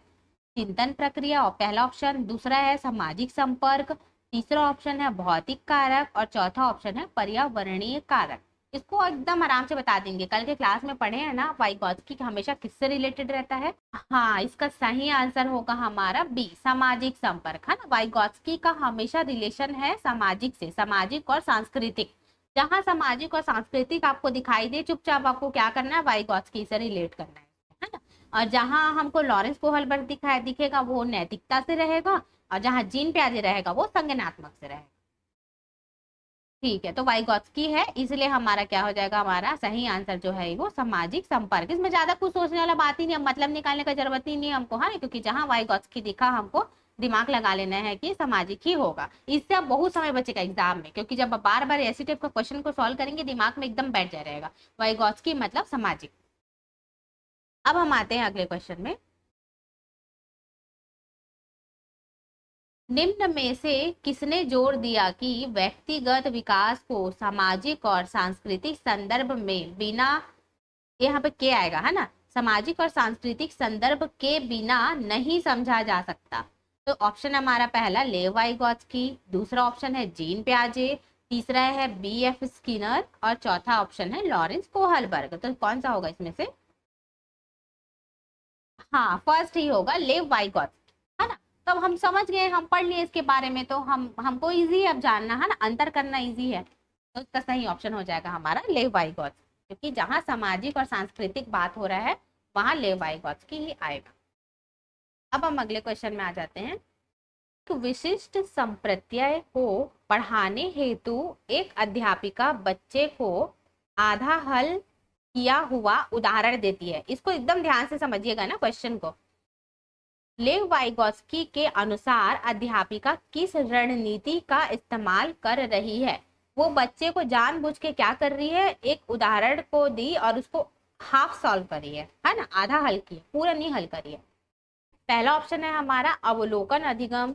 चिंतन प्रक्रिया, और पहला ऑप्शन। दूसरा है सामाजिक संपर्क। तीसरा ऑप्शन है भौतिक कारक, और चौथा ऑप्शन है पर्यावरणीय कारक। इसको एकदम आराम से बता देंगे, कल के क्लास में पढ़े हैं ना वाइगॉत्स्की हमेशा किससे रिलेटेड रहता है। हाँ, इसका सही आंसर होगा हमारा बी, सामाजिक संपर्क, है ना। वाइगॉत्स्की का हमेशा रिलेशन है सामाजिक से, सामाजिक और सांस्कृतिक। जहां सामाजिक और सांस्कृतिक आपको दिखाई दे, चुपचाप आपको क्या करना है? वाइगॉत्स्की से रिलेट करना है ना। और जहां हमको लॉरेंस कोहलबर्ग दिखेगा वो नैतिकता से रहेगा, और जहां जीन प्याजे रहेगा वो संज्ञानात्मक से रहेगा। ठीक है, तो वाइगॉत्स्की है, इसलिए हमारा क्या हो जाएगा? हमारा सही आंसर जो है वो सामाजिक संपर्क। इसमें ज्यादा कुछ सोचने वाला बात ही नहीं, मतलब निकालने का जरूरत ही नहीं हमको, है, क्योंकि जहां वाइगॉत्स्की दिखा हमको दिमाग लगा लेना है कि सामाजिक ही होगा। इससे अब बहुत समय बचेगा एग्जाम में, क्योंकि जब बार बार ऐसी टाइप का क्वेश्चन को सॉल्व करेंगे दिमाग में एकदम बैठ जाएगा वाइगॉत्स्की मतलब सामाजिक। अब हम आते हैं अगले क्वेश्चन में। निम्न में से किसने जोर दिया कि व्यक्तिगत विकास को सामाजिक और सांस्कृतिक संदर्भ में बिना, यहाँ पे के आएगा, है ना, सामाजिक और सांस्कृतिक संदर्भ के बिना नहीं समझा जा सकता। तो ऑप्शन हमारा पहला लेव वाइगॉत्स्की, दूसरा ऑप्शन है जीन प्याजे, तीसरा है बी एफ स्किनर, और चौथा ऑप्शन है लॉरेंस कोहलबर्ग। तो कौन सा होगा इसमें से? हाँ, फर्स्ट ही होगा, लेव वाइगॉत्स्की, है ना। तो अब हम समझ गए, हम पढ़ लिए इसके बारे में, तो हमको इजी है अब जानना, है ना, अंतर करना इजी है। तो इसका सही ऑप्शन हो जाएगा हमारा लेव वाइगॉत्स्की, क्योंकि जहां सामाजिक और सांस्कृतिक बात हो रहा है वहां लेव वाइगॉत्स्की ही आएगा। अब हम अगले क्वेश्चन में आ जाते हैं। एक विशिष्ट संप्रत्यय को पढ़ाने हेतु एक अध्यापिका बच्चे को आधा हल किया हुआ उदाहरण देती है। इसको एकदम ध्यान से समझिएगा ना क्वेश्चन को। लेव वाइगॉत्स्की के अनुसार अध्यापिका किस रणनीति का इस्तेमाल कर रही है? वो बच्चे को जानबूझ के क्या कर रही है? एक उदाहरण को दी और उसको हाफ सॉल्व करी है ना, आधा हल की, पूरा नहीं हल करी है। पहला ऑप्शन है हमारा अवलोकन अधिगम,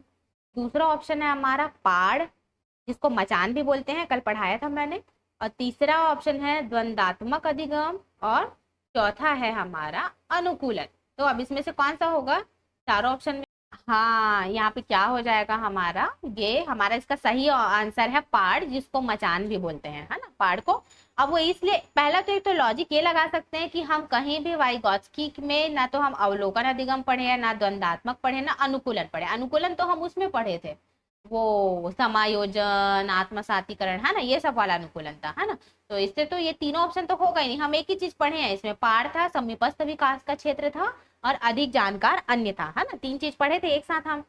दूसरा ऑप्शन है हमारा पाड़, जिसको मचान भी बोलते हैं, कल पढ़ाया था मैंने, और तीसरा ऑप्शन है द्वंदात्मक अधिगम, और चौथा है हमारा अनुकूलन। तो अब इसमें से कौन सा होगा चारों ऑप्शन में? हाँ, यहाँ पे क्या हो जाएगा हमारा, ये हमारा इसका सही आंसर है पाड़, जिसको मचान भी बोलते हैं, है ना, पाड़ को। अब वो इसलिए पहला तो एक तो लॉजिक ये लगा सकते हैं कि हम कहीं भी वाइगॉत्स्की में ना तो हम अवलोकन अधिगम पढ़े हैं, ना द्वंद्वात्मक पढ़े, ना अनुकूलन पढ़े। अनुकूलन तो हम उसमें पढ़े थे, वो समायोजन, आत्मसातीकरण, है ना, ये सब वाला अनुकूलन था, है ना। तो इससे तो ये तीनों ऑप्शन तो होगा ही नहीं, हम एक ही चीज पढ़े हैं इसमें, पाड़ था, समीपस्थ विकास का क्षेत्र था, और अधिक जानकार अन्य था, है ना, तीन चीज पढ़े थे एक साथ हम।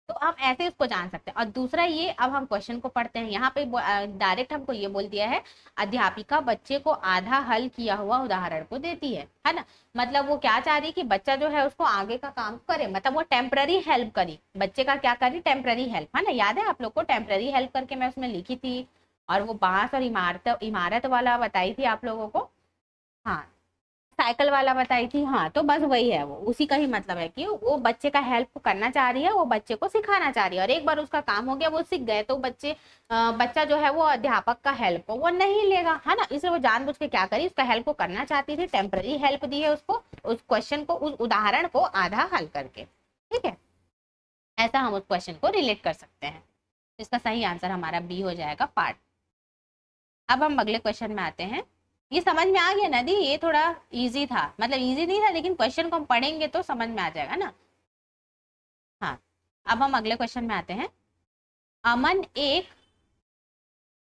तो हम ऐसे उसको जान सकते हैं। और दूसरा ये, अब हम क्वेश्चन को पढ़ते हैं, यहाँ पे डायरेक्ट हमको ये बोल दिया है, अध्यापिका बच्चे को आधा हल किया हुआ उदाहरण को देती है ना। मतलब वो क्या चाह रही है कि बच्चा जो है उसको आगे का काम करे, मतलब वो टेम्पररी हेल्प करी, बच्चे का क्या करी, टेम्पररी हेल्प, है ना। याद है आप लोग को, टेम्पररी हेल्प करके मैं उसमें लिखी थी, और वो बांस और इमारत इमारत वाला बताई थी आप लोगों को। हाँ, साइकिल वाला बताई थी। हाँ, तो बस वही है, वो उसी का ही मतलब है कि वो बच्चे का हेल्प करना चाह रही है, वो बच्चे को सिखाना चाह रही है, और एक बार उसका काम हो गया, वो सीख गए, तो बच्चा जो है वो अध्यापक का हेल्प को वो नहीं लेगा, है ना। इसलिए वो जानबूझ के क्या करी, उसका हेल्प को करना चाहती थी, टेम्पररी हेल्प दी है उसको, उस क्वेश्चन को, उस उदाहरण को आधा हल करके। ठीक है, ऐसा हम उस क्वेश्चन को रिलेट कर सकते हैं। इसका सही आंसर हमारा बी हो जाएगा, पार्ट। अब हम अगले क्वेश्चन में आते हैं। ये समझ में आ गया ना दी, ये थोड़ा इजी था, मतलब इजी नहीं था, लेकिन क्वेश्चन को हम पढ़ेंगे तो समझ में आ जाएगा ना। हाँ, अब हम अगले क्वेश्चन में आते हैं। अमन एक,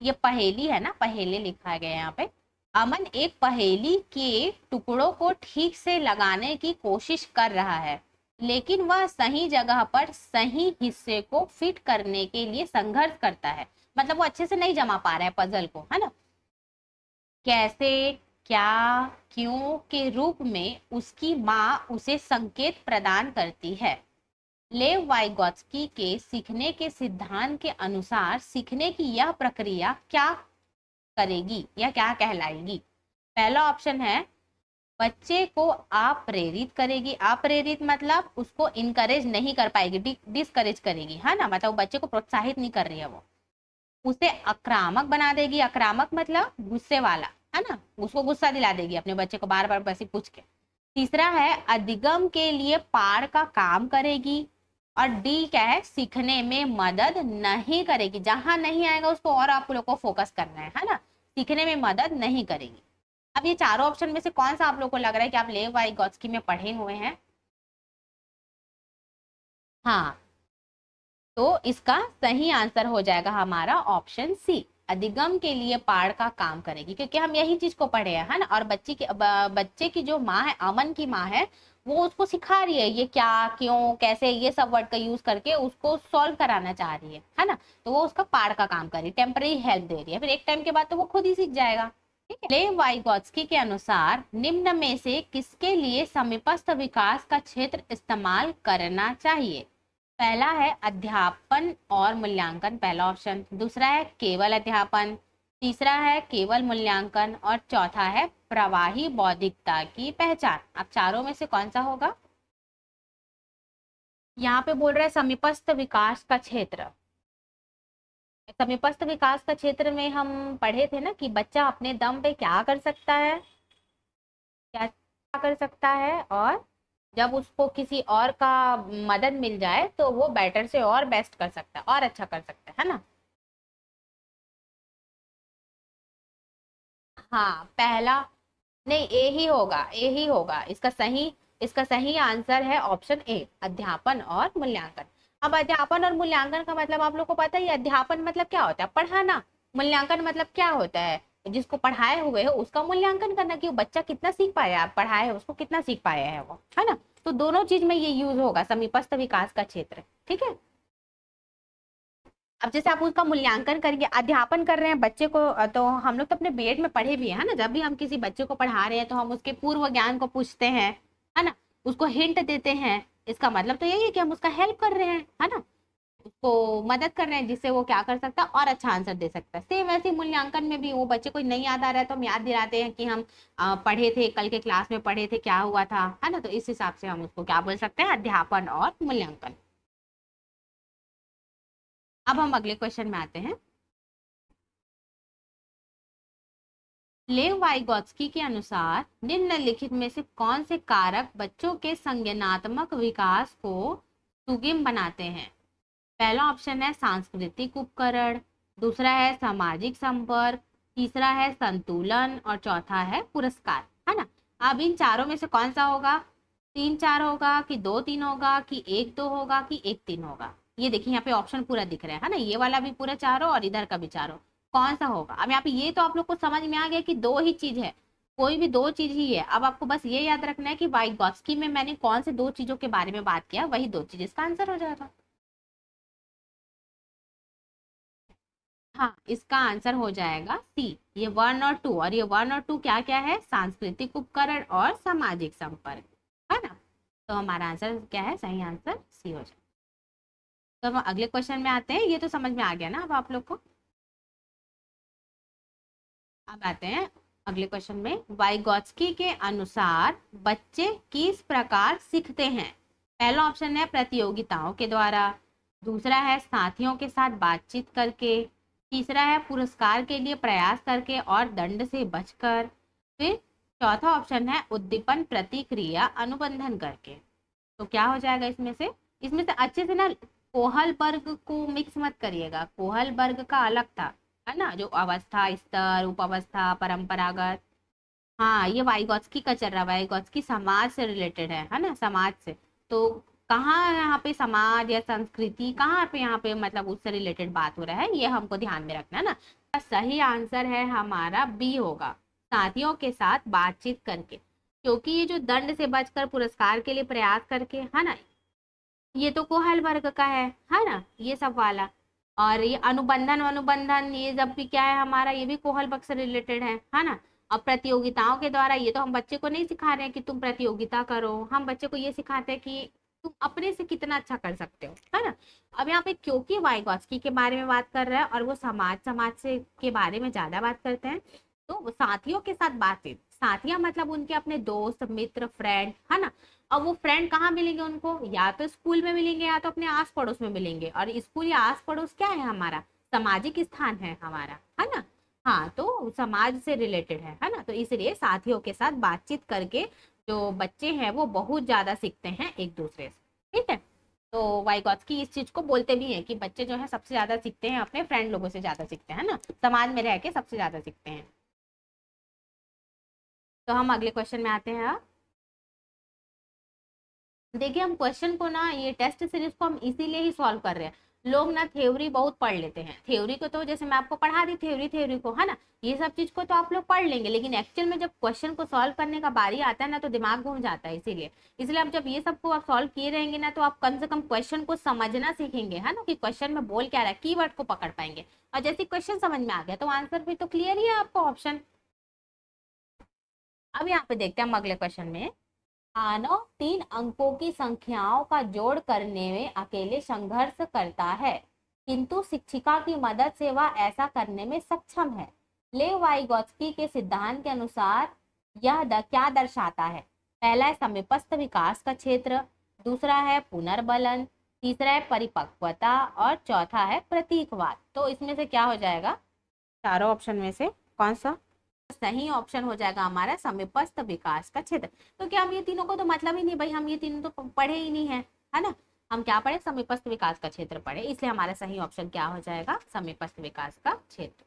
ये पहेली है ना, पहेली लिखा गया है यहाँ पे। अमन एक पहेली के टुकड़ों को ठीक से लगाने की कोशिश कर रहा है, लेकिन वह सही जगह पर सही हिस्से को फिट करने के लिए संघर्ष करता है। मतलब वो अच्छे से नहीं जमा पा रहा है पजल को, है ना। कैसे, क्या, क्यों के रूप में उसकी माँ उसे संकेत प्रदान करती है। लेव वाइगोत्स्की के सीखने के सिद्धांत के अनुसार सीखने की यह प्रक्रिया क्या करेगी या क्या कहलाएगी। पहला ऑप्शन है, बच्चे को अप्रेरित करेगी। अप्रेरित मतलब उसको इनकरेज नहीं कर पाएगी, डिस्करेज करेगी, है ना, मतलब बच्चे को प्रोत्साहित नहीं कर रही है वो। उसे आक्रामक बना देगी, आक्रामक मतलब गुस्से वाला, है ना, उसको गुस्सा दिला देगी अपने बच्चे को बार बार वैसे पूछ के। तीसरा है, अधिगम के लिए पार का काम करेगी। और डी क्या है, सीखने में मदद नहीं करेगी, जहां नहीं आएगा उसको और आप लोग को फोकस करना है ना, सीखने में मदद नहीं करेगी। अब ये चारों ऑप्शन में से कौन सा आप लोग को लग रहा है कि आप लेव वाइगोत्स्की में पढ़े हुए हैं। हाँ, तो इसका सही आंसर हो जाएगा हमारा ऑप्शन सी, अधिगम के लिए पाड़ का काम करेगी, क्योंकि हम यही चीज को पढ़े हैं, है ना। और बच्चे की जो माँ है, अमन की माँ है, वो उसको सिखा रही है ये क्या, क्यों, कैसे, ये सब वर्ड का यूज करके उसको सॉल्व कराना चाह रही है ना। तो वो उसका पाड़ का काम कर रही है, टेम्पररी हेल्प दे रही है, फिर एक टाइम के बाद तो वो खुद ही सीख जाएगा। ठीक है, लेव वाइगोत्स्की के अनुसार निम्न में से किसके लिए समीपस्थ विकास का क्षेत्र इस्तेमाल करना चाहिए। पहला है अध्यापन और मूल्यांकन, पहला ऑप्शन। दूसरा है केवल अध्यापन। तीसरा है केवल मूल्यांकन। और चौथा है प्रवाही बौद्धिकता की पहचान। अब चारों में से कौन सा होगा। यहाँ पे बोल रहा है समीपस्थ विकास का क्षेत्र। समीपस्थ विकास का क्षेत्र में हम पढ़े थे ना कि बच्चा अपने दम पे क्या कर सकता है, क्या कर सकता है, और जब उसको किसी और का मदद मिल जाए तो वो बेटर से और बेस्ट कर सकता है, और अच्छा कर सकता है ना। हाँ, पहला, नहीं, ए ही होगा, ए ही होगा इसका सही आंसर है ऑप्शन ए, अध्यापन और मूल्यांकन। अब अध्यापन और मूल्यांकन का मतलब आप लोग को पता ही है, अध्यापन मतलब क्या होता है, पढ़ाना। मूल्यांकन मतलब क्या होता है, जिसको पढ़ाए हुए हो उसका मूल्यांकन करना, कि वो बच्चा कितना सीख पाया, आप पढ़ाए हो उसको कितना सीख पाया है वो, है ना। तो दोनों चीज में ये यूज होगा, समीपस्थ विकास का क्षेत्र। ठीक है, अब जैसे आप उसका मूल्यांकन करेंगे, अध्यापन कर रहे हैं बच्चे को, तो हम लोग तो अपने बीएड में पढ़े भी है ना, जब भी हम किसी बच्चे को पढ़ा रहे हैं तो हम उसके पूर्व ज्ञान को पूछते हैं, है ना, उसको हिंट देते हैं। इसका मतलब तो यही है कि हम उसका हेल्प कर रहे हैं, है ना, उसको मदद कर रहे हैं, जिससे वो क्या कर सकता है और अच्छा आंसर दे सकता है। सेम वैसे मूल्यांकन में भी वो बच्चे को नहीं याद आ रहा है तो हम याद दिलाते हैं कि हम पढ़े थे, कल के क्लास में पढ़े थे, क्या हुआ था, है ना। तो इस हिसाब से हम उसको क्या बोल सकते हैं, अध्यापन और मूल्यांकन। अब हम अगले क्वेश्चन में आते हैं। लेव वाइगोत्स्की के अनुसार निम्नलिखित में से कौन से कारक बच्चों के संज्ञानात्मक विकास को सुगम बनाते हैं। पहला ऑप्शन है सांस्कृतिक उपकरण, दूसरा है सामाजिक संपर्क, तीसरा है संतुलन और चौथा है पुरस्कार, है ना। अब इन चारों में से कौन सा होगा? 3 4 होगा कि 2 3 होगा कि 1 2 होगा कि 1 3 होगा? ये देखिए यहाँ पे ऑप्शन पूरा दिख रहा है ना, ये वाला भी पूरा चारों और इधर का भी चारों, कौन सा होगा? अब यहाँ पे ये तो आप लोग को समझ में आ गया कि दो ही चीज है, कोई भी दो चीज ही है। अब आपको बस ये याद रखना है कि वाइगॉत्स्की में मैंने कौन से दो चीजों के बारे में बात किया, वही दो चीज इसका आंसर हो जाएगा। हाँ, इसका आंसर हो जाएगा सी, ये 1 और 2। और ये 1 और 2 क्या क्या है? सांस्कृतिक उपकरण और सामाजिक संपर्क, है ना। तो हमारा आंसर क्या है? सही आंसर सी हो जाएगा। तो हम अगले क्वेश्चन में आते हैं, ये तो समझ में आ गया ना अब आप लोग को। अब आते हैं अगले क्वेश्चन में। वाइगॉत्स्की के अनुसार बच्चे किस प्रकार सीखते हैं? पहला ऑप्शन है प्रतियोगिताओं के द्वारा, दूसरा है साथियों के साथ बातचीत करके, तीसरा है पुरस्कार के लिए प्रयास करके और दंड से बचकर, फिर चौथा ऑप्शन है उद्दीपन प्रतिक्रिया अनुबंधन करके। तो क्या हो जाएगा इसमें से? इसमें से अच्छे से ना कोहलबर्ग को मिक्स मत करिएगा, कोहलबर्ग का अलग था, है ना, जो अवस्था, स्तर, उपावस्था, परंपरागत। हाँ, ये वाइगॉत्स्की का चल रहा है, वाइगॉत्स्की समाज से रिलेटेड है ना, समाज से। तो कहाँ यहाँ पे समाज या संस्कृति, कहाँ पे यहाँ पे मतलब उससे रिलेटेड बात हो रहा है, ये हमको ध्यान में रखना है ना। सही आंसर है हमारा बी होगा, साथियों के साथ बातचीत करके। क्योंकि ये जो दंड से बचकर पुरस्कार के लिए प्रयास करके, है ना, ये तो कोहल वर्ग का है ना, ये सब वाला। और ये अनुबंधन अनुबंधन ये जब भी क्या है हमारा, ये भी कोहल वर्ग से रिलेटेड है ना। और प्रतियोगिताओं के द्वारा, ये तो हम बच्चे को नहीं सिखा रहे हैं कि तुम प्रतियोगिता करो, हम बच्चे को ये सिखाते हैं कि तुम अपने से कितना अच्छा कर सकते हो, है ना। अब यहाँ पे क्योंकि वाइगॉत्स्की के बारे में बात कर रहा है और वो समाज समाज से के बारे में ज्यादा बात करते हैं, तो वो साथियों के साथ बातचीत, साथियां मतलब उनके अपने दोस्त मित्र फ्रेंड, है ना। अब वो फ्रेंड कहाँ मिलेंगे उनको? या तो स्कूल में मिलेंगे या तो अपने आस पड़ोस में मिलेंगे। और स्कूल या आस पड़ोस क्या है हमारा? सामाजिक स्थान है हमारा, है ना। हाँ, तो समाज से रिलेटेड है ना। तो इसलिए साथियों के साथ बातचीत करके जो बच्चे हैं वो बहुत ज्यादा सीखते हैं एक दूसरे से, ठीक है। तो वाइगॉत्स्की इस चीज को बोलते भी हैं कि बच्चे जो है सबसे ज्यादा सीखते हैं अपने फ्रेंड लोगों से, ज्यादा सीखते हैं ना, समाज में रह के सबसे ज्यादा सीखते हैं। तो हम अगले क्वेश्चन में आते हैं। देखिए, हम क्वेश्चन को ना, ये टेस्ट सीरीज को हम इसीलिए ही सॉल्व कर रहे हैं। लोग ना थ्योरी बहुत पढ़ लेते हैं, थ्योरी को तो जैसे मैं आपको पढ़ा दी थ्योरी थ्योरी को, है ना, ये सब चीज को तो आप लोग पढ़ लेंगे, लेकिन एक्चुअल में जब क्वेश्चन को सॉल्व करने का बारी आता है ना तो दिमाग घूम जाता है। इसीलिए इसलिए आप जब ये सबको आप सॉल्व किए रहेंगे ना तो आप कम से कम क्वेश्चन को समझना सीखेंगे, है ना, कि क्वेश्चन में बोल क्या रहा है, कीवर्ड को पकड़ पाएंगे। और जैसे क्वेश्चन समझ में आ गया तो आंसर भी तो क्लियर ही है आपको ऑप्शन। अब यहाँ पे देखते हैं हम अगले क्वेश्चन में। मानव 3 अंकों की संख्याओं का जोड़ करने में अकेले संघर्ष करता है, किंतु शिक्षिका की मदद से वह ऐसा करने में सक्षम है। लेव वाइगॉत्स्की के सिद्धांत के अनुसार यह क्या दर्शाता है? पहला है समीपस्थ विकास का क्षेत्र, दूसरा है पुनर्बलन, तीसरा है परिपक्वता और चौथा है प्रतीकवाद। तो इसमें से क्या हो जाएगा? चारों ऑप्शन में से कौन सा सही ऑप्शन हो जाएगा? हमारा समीपस्थ विकास का क्षेत्र। तो क्या हम ये तीनों को तो मतलब ही नहीं भाई, हम ये तीनों तो पढ़े ही नहीं है ना। हम क्या पढ़े? समीपस्थ विकास का क्षेत्र पढ़े, इसलिए हमारा सही ऑप्शन क्या हो जाएगा? समीपस्थ विकास का क्षेत्र,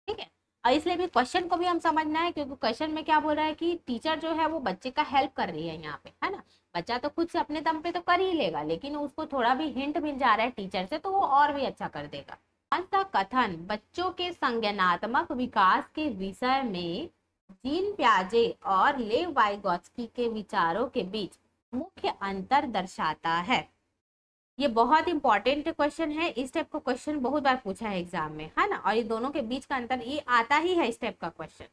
ठीक है। और इसलिए भी क्वेश्चन को भी हम समझना है, क्योंकि क्वेश्चन में क्या बोल रहा है कि टीचर जो है वो बच्चे का हेल्प कर रही है यहाँ पे, है ना। बच्चा तो खुद से अपने दम पे तो कर ही लेगा, लेकिन उसको थोड़ा भी हिंट मिल जा रहा है टीचर से तो वो और भी अच्छा कर देगा। कौन सा कथन बच्चों के संज्ञानात्मक विकास के विषय में जीन प्याजे और लेव वाइगॉत्स्की के विचारों के बीच मुख्य अंतर दर्शाता है? ये बहुत इंपॉर्टेंट क्वेश्चन है, इस टाइप का क्वेश्चन बहुत बार पूछा है एग्जाम में, है ना। और ये दोनों के बीच का अंतर ये आता ही है, इस टाइप का क्वेश्चन।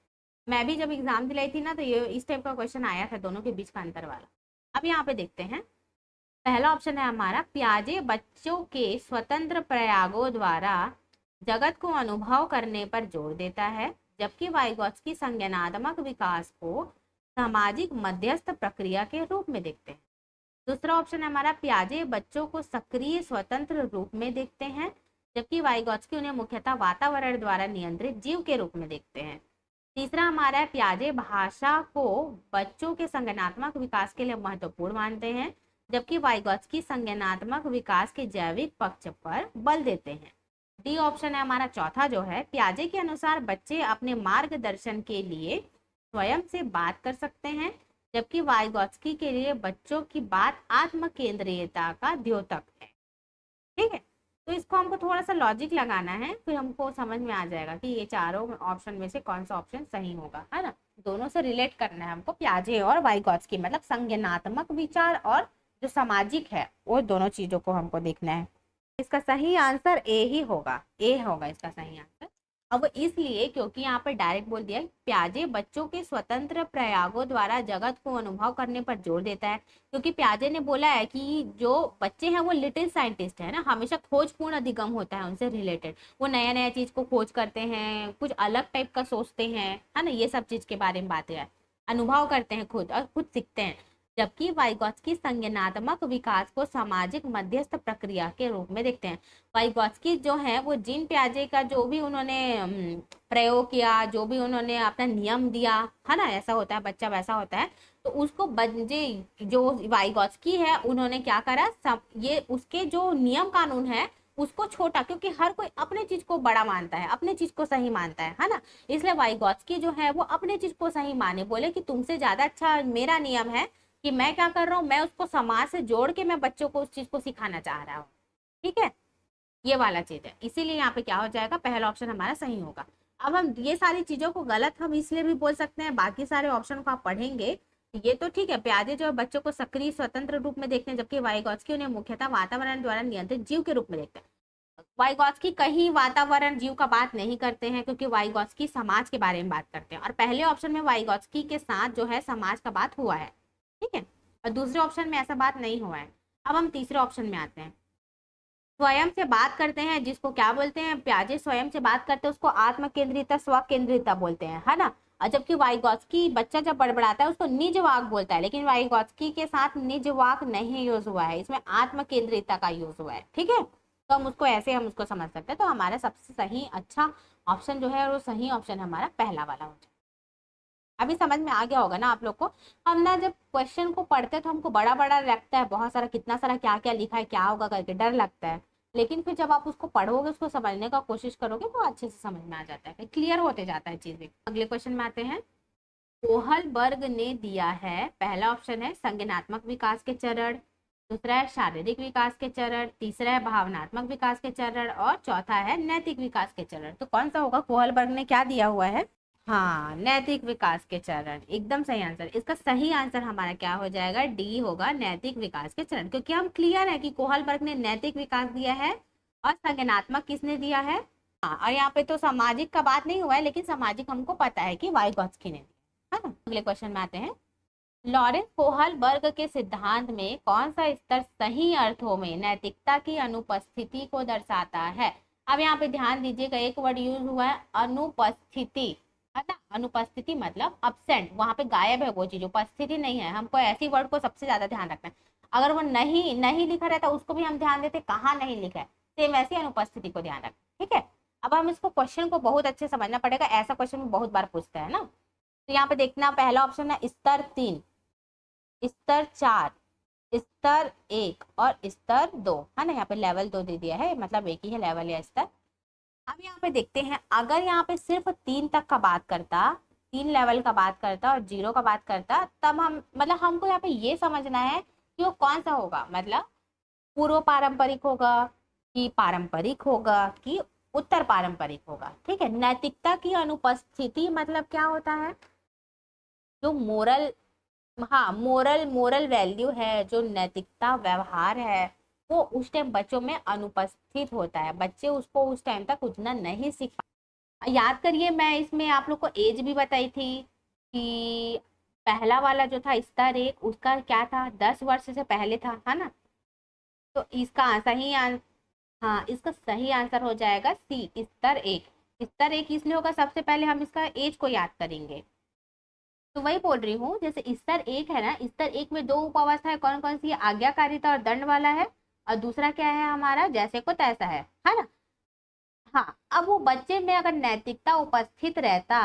मैं भी जब एग्जाम दिलाई थी ना तो ये इस टाइप का क्वेश्चन आया था, दोनों के बीच का अंतर वाला। अब यहाँ पे देखते हैं। पहला ऑप्शन है हमारा, प्याजे बच्चों के स्वतंत्र प्रयागों द्वारा जगत को अनुभव करने पर जोर देता है, जबकि वाइगॉत्स्की संज्ञानात्मक विकास को सामाजिक मध्यस्थ प्रक्रिया के रूप में देखते हैं। दूसरा ऑप्शन है हमारा, प्याजे बच्चों को सक्रिय स्वतंत्र रूप में देखते हैं, जबकि वाइगॉत्स्की उन्हें मुख्यतः वातावरण द्वारा नियंत्रित जीव के रूप में देखते हैं। तीसरा हमारा है, प्याजे भाषा को बच्चों के संज्ञानात्मक विकास के लिए महत्वपूर्ण मानते हैं, जबकि वाइगॉत्स्की संज्ञानात्मक विकास के जैविक पक्ष पर बल देते हैं। डी ऑप्शन है हमारा चौथा जो है, पियाजे के अनुसार बच्चे अपने मार्गदर्शन के लिए स्वयं से बात कर सकते हैं, जबकि वाइगॉत्स्की के लिए बच्चों की बात आत्म केंद्रीयता का द्योतक है। ठीक है, तो इसको हमको थोड़ा सा लॉजिक लगाना है, फिर हमको समझ में आ जाएगा कि ये चारों ऑप्शन में से कौन सा ऑप्शन सही होगा, है ना। दोनों से रिलेट करना है हमको, पियाजे और वाइगॉत्स्की, मतलब संज्ञानात्मक विचार और जो सामाजिक है वो दोनों चीजों को हमको देखना है। इसका सही आंसर ए ही होगा, ए होगा इसका सही आंसर। अब इसलिए क्योंकि यहाँ पर डायरेक्ट बोल दिया, पियाजे बच्चों के स्वतंत्र प्रयागों द्वारा जगत को अनुभव करने पर जोर देता है, क्योंकि पियाजे ने बोला है कि जो बच्चे हैं वो लिटिल साइंटिस्ट है ना, हमेशा खोजपूर्ण अधिगम होता है उनसे रिलेटेड, वो नया नया चीज को खोज करते हैं, कुछ अलग टाइप का सोचते हैं, है ना, ये सब चीज के बारे में बातें है, अनुभव करते हैं खुद और खुद सीखते हैं। जबकि वाइगॉत्स्की संज्ञानात्मक विकास को सामाजिक मध्यस्थ प्रक्रिया के रूप में देखते हैं। वाइगॉत्स्की जो है वो जीन पियाजे का जो भी उन्होंने प्रयोग किया, जो भी उन्होंने अपना नियम दिया, है ना, ऐसा होता है बच्चा वैसा होता है, तो उसको जो वाइगॉत्स्की है उन्होंने क्या करा, ये उसके जो नियम कानून है उसको छोटा, क्योंकि हर कोई अपने चीज को बड़ा मानता है, अपने चीज को सही मानता है ना, इसलिए वाइगॉत्स्की जो है वो अपने चीज को सही माने, बोले कि तुमसे ज्यादा अच्छा मेरा नियम है कि मैं क्या कर रहा हूँ, मैं उसको समाज से जोड़ के मैं बच्चों को उस चीज को सिखाना चाह रहा हूँ। ठीक है, ये वाला चीज है, इसीलिए यहाँ पे क्या हो जाएगा, पहला ऑप्शन हमारा सही होगा। अब हम ये सारी चीजों को गलत हम इसलिए भी बोल सकते हैं, बाकी सारे ऑप्शन को आप पढ़ेंगे, ये तो ठीक है, पियाजे जो है बच्चों को सक्रिय स्वतंत्र रूप में देखते हैं, जबकि वाइगॉत्स्की उन्हें मुख्यतः वातावरण द्वारा नियंत्रित जीव के रूप में देखते हैं। वाइगॉत्स्की कहीं वातावरण जीव का बात नहीं करते हैं, क्योंकि वाइगॉत्स्की समाज के बारे में बात करते हैं, और पहले ऑप्शन में वाइगॉत्स्की के साथ जो है समाज का बात हुआ है, ठीक है, और दूसरे ऑप्शन में ऐसा बात नहीं हुआ है। अब हम तीसरे ऑप्शन में आते हैं, स्वयं से बात करते हैं, जिसको क्या बोलते हैं, पियाजे स्वयं से बात करते हैं उसको आत्म केंद्रिता स्व केंद्रिता बोलते हैं, है ना, और जबकि वाइगॉत्स्की बच्चा जब बड़बड़ाता है उसको निज वाक बोलता है, लेकिन वाइगॉत्स्की के साथ निज वाक नहीं यूज हुआ है, इसमें आत्म केंद्रिता का यूज हुआ है। ठीक है, तो हम उसको ऐसे हम उसको समझ सकते हैं, तो हमारा सबसे सही अच्छा ऑप्शन जो है वो सही ऑप्शन हमारा पहला वाला हो जाए। अभी समझ में आ गया होगा ना आप लोग को। हम ना जब क्वेश्चन को पढ़ते हैं तो हमको बड़ा बड़ा लगता है, बहुत सारा कितना सारा क्या क्या लिखा है, क्या होगा करके डर लगता है, लेकिन फिर जब आप उसको पढ़ोगे, उसको समझने का कोशिश करोगे तो अच्छे से समझ में आ जाता है, क्लियर होते जाता है चीजें। अगले क्वेश्चन में आते हैं, कोहलबर्ग ने दिया है, पहला ऑप्शन है संज्ञानात्मक विकास के चरण, दूसरा है शारीरिक विकास के चरण, तीसरा है भावनात्मक विकास के चरण, और चौथा है नैतिक विकास के चरण। तो कौन सा होगा, कोहलबर्ग ने क्या दिया हुआ है, हाँ, नैतिक विकास के चरण, एकदम सही आंसर। इसका सही आंसर हमारा क्या हो जाएगा, डी होगा, नैतिक विकास के चरण, क्योंकि हम क्लियर है कि कोहलबर्ग ने नैतिक विकास दिया है और संज्ञानात्मक किसने दिया है, हाँ, और यहाँ पे तो सामाजिक का बात नहीं हुआ है, लेकिन सामाजिक हमको पता है कि वाइगॉत्स्की ने दिया है ना। अगले क्वेश्चन में आते हैं, लॉरेंस कोहलबर्ग के सिद्धांत में कौन सा स्तर सही अर्थों में नैतिकता की अनुपस्थिति को दर्शाता है। अब यहाँ पे ध्यान दीजिएगा, एक वर्ड यूज हुआ है अनुपस्थिति, है ना, अनुपस्थिति मतलब अब्सेंट, वहां पे गायब है वो चीज, उपस्थिति नहीं है, हमको ऐसी वर्ड को सबसे ज्यादा ध्यान रखना है। अगर वो नहीं नहीं लिखा रहता उसको भी हम ध्यान देते, कहाँ नहीं लिखा है, सेम वैसी अनुपस्थिति को ध्यान रखें। ठीक है, अब हम इसको क्वेश्चन को बहुत अच्छे समझना पड़ेगा, ऐसा क्वेश्चन बहुत बार पूछता है ना। तो यहाँ पे देखना, पहला ऑप्शन है स्तर 3, स्तर 4, स्तर 1 और स्तर 2, है ना, यहाँ पे लेवल 2 दे दिया है, मतलब एक ही है लेवल या स्तर। अब यहाँ पे देखते हैं, अगर यहाँ पे सिर्फ 3 तक का बात करता, 3 लेवल का बात करता और 0 का बात करता, तब हम मतलब हमको यहाँ पे ये समझना है कि वो कौन सा होगा, मतलब पूर्व पारंपरिक होगा कि पारंपरिक होगा कि उत्तर पारंपरिक होगा। ठीक है, नैतिकता की अनुपस्थिति मतलब क्या होता है, जो मोरल, हाँ, मोरल मोरल वैल्यू है, जो नैतिकता व्यवहार है, वो उस टाइम बच्चों में अनुपस्थित होता है, बच्चे उसको उस टाइम तक उतना नहीं सीख पा। याद करिए, मैं इसमें आप लोग को एज भी बताई थी कि पहला वाला जो था स्तर 1, उसका क्या था, 10 वर्ष से पहले था, है ना, तो इसका सही हाँ, इसका सही आंसर हो जाएगा सी, स्तर 1। स्तर 1 इसलिए होगा, सबसे पहले हम इसका एज को याद करेंगे, तो वही बोल रही हूँ, जैसे स्तर 1 है ना, स्तर 1 में 2 उपावस्था है, कौन कौन सी है, आज्ञाकारिता और दंड वाला है, और दूसरा क्या है हमारा, जैसे को तैसा है ना। हाँ, अब वो बच्चे में अगर नैतिकता उपस्थित रहता,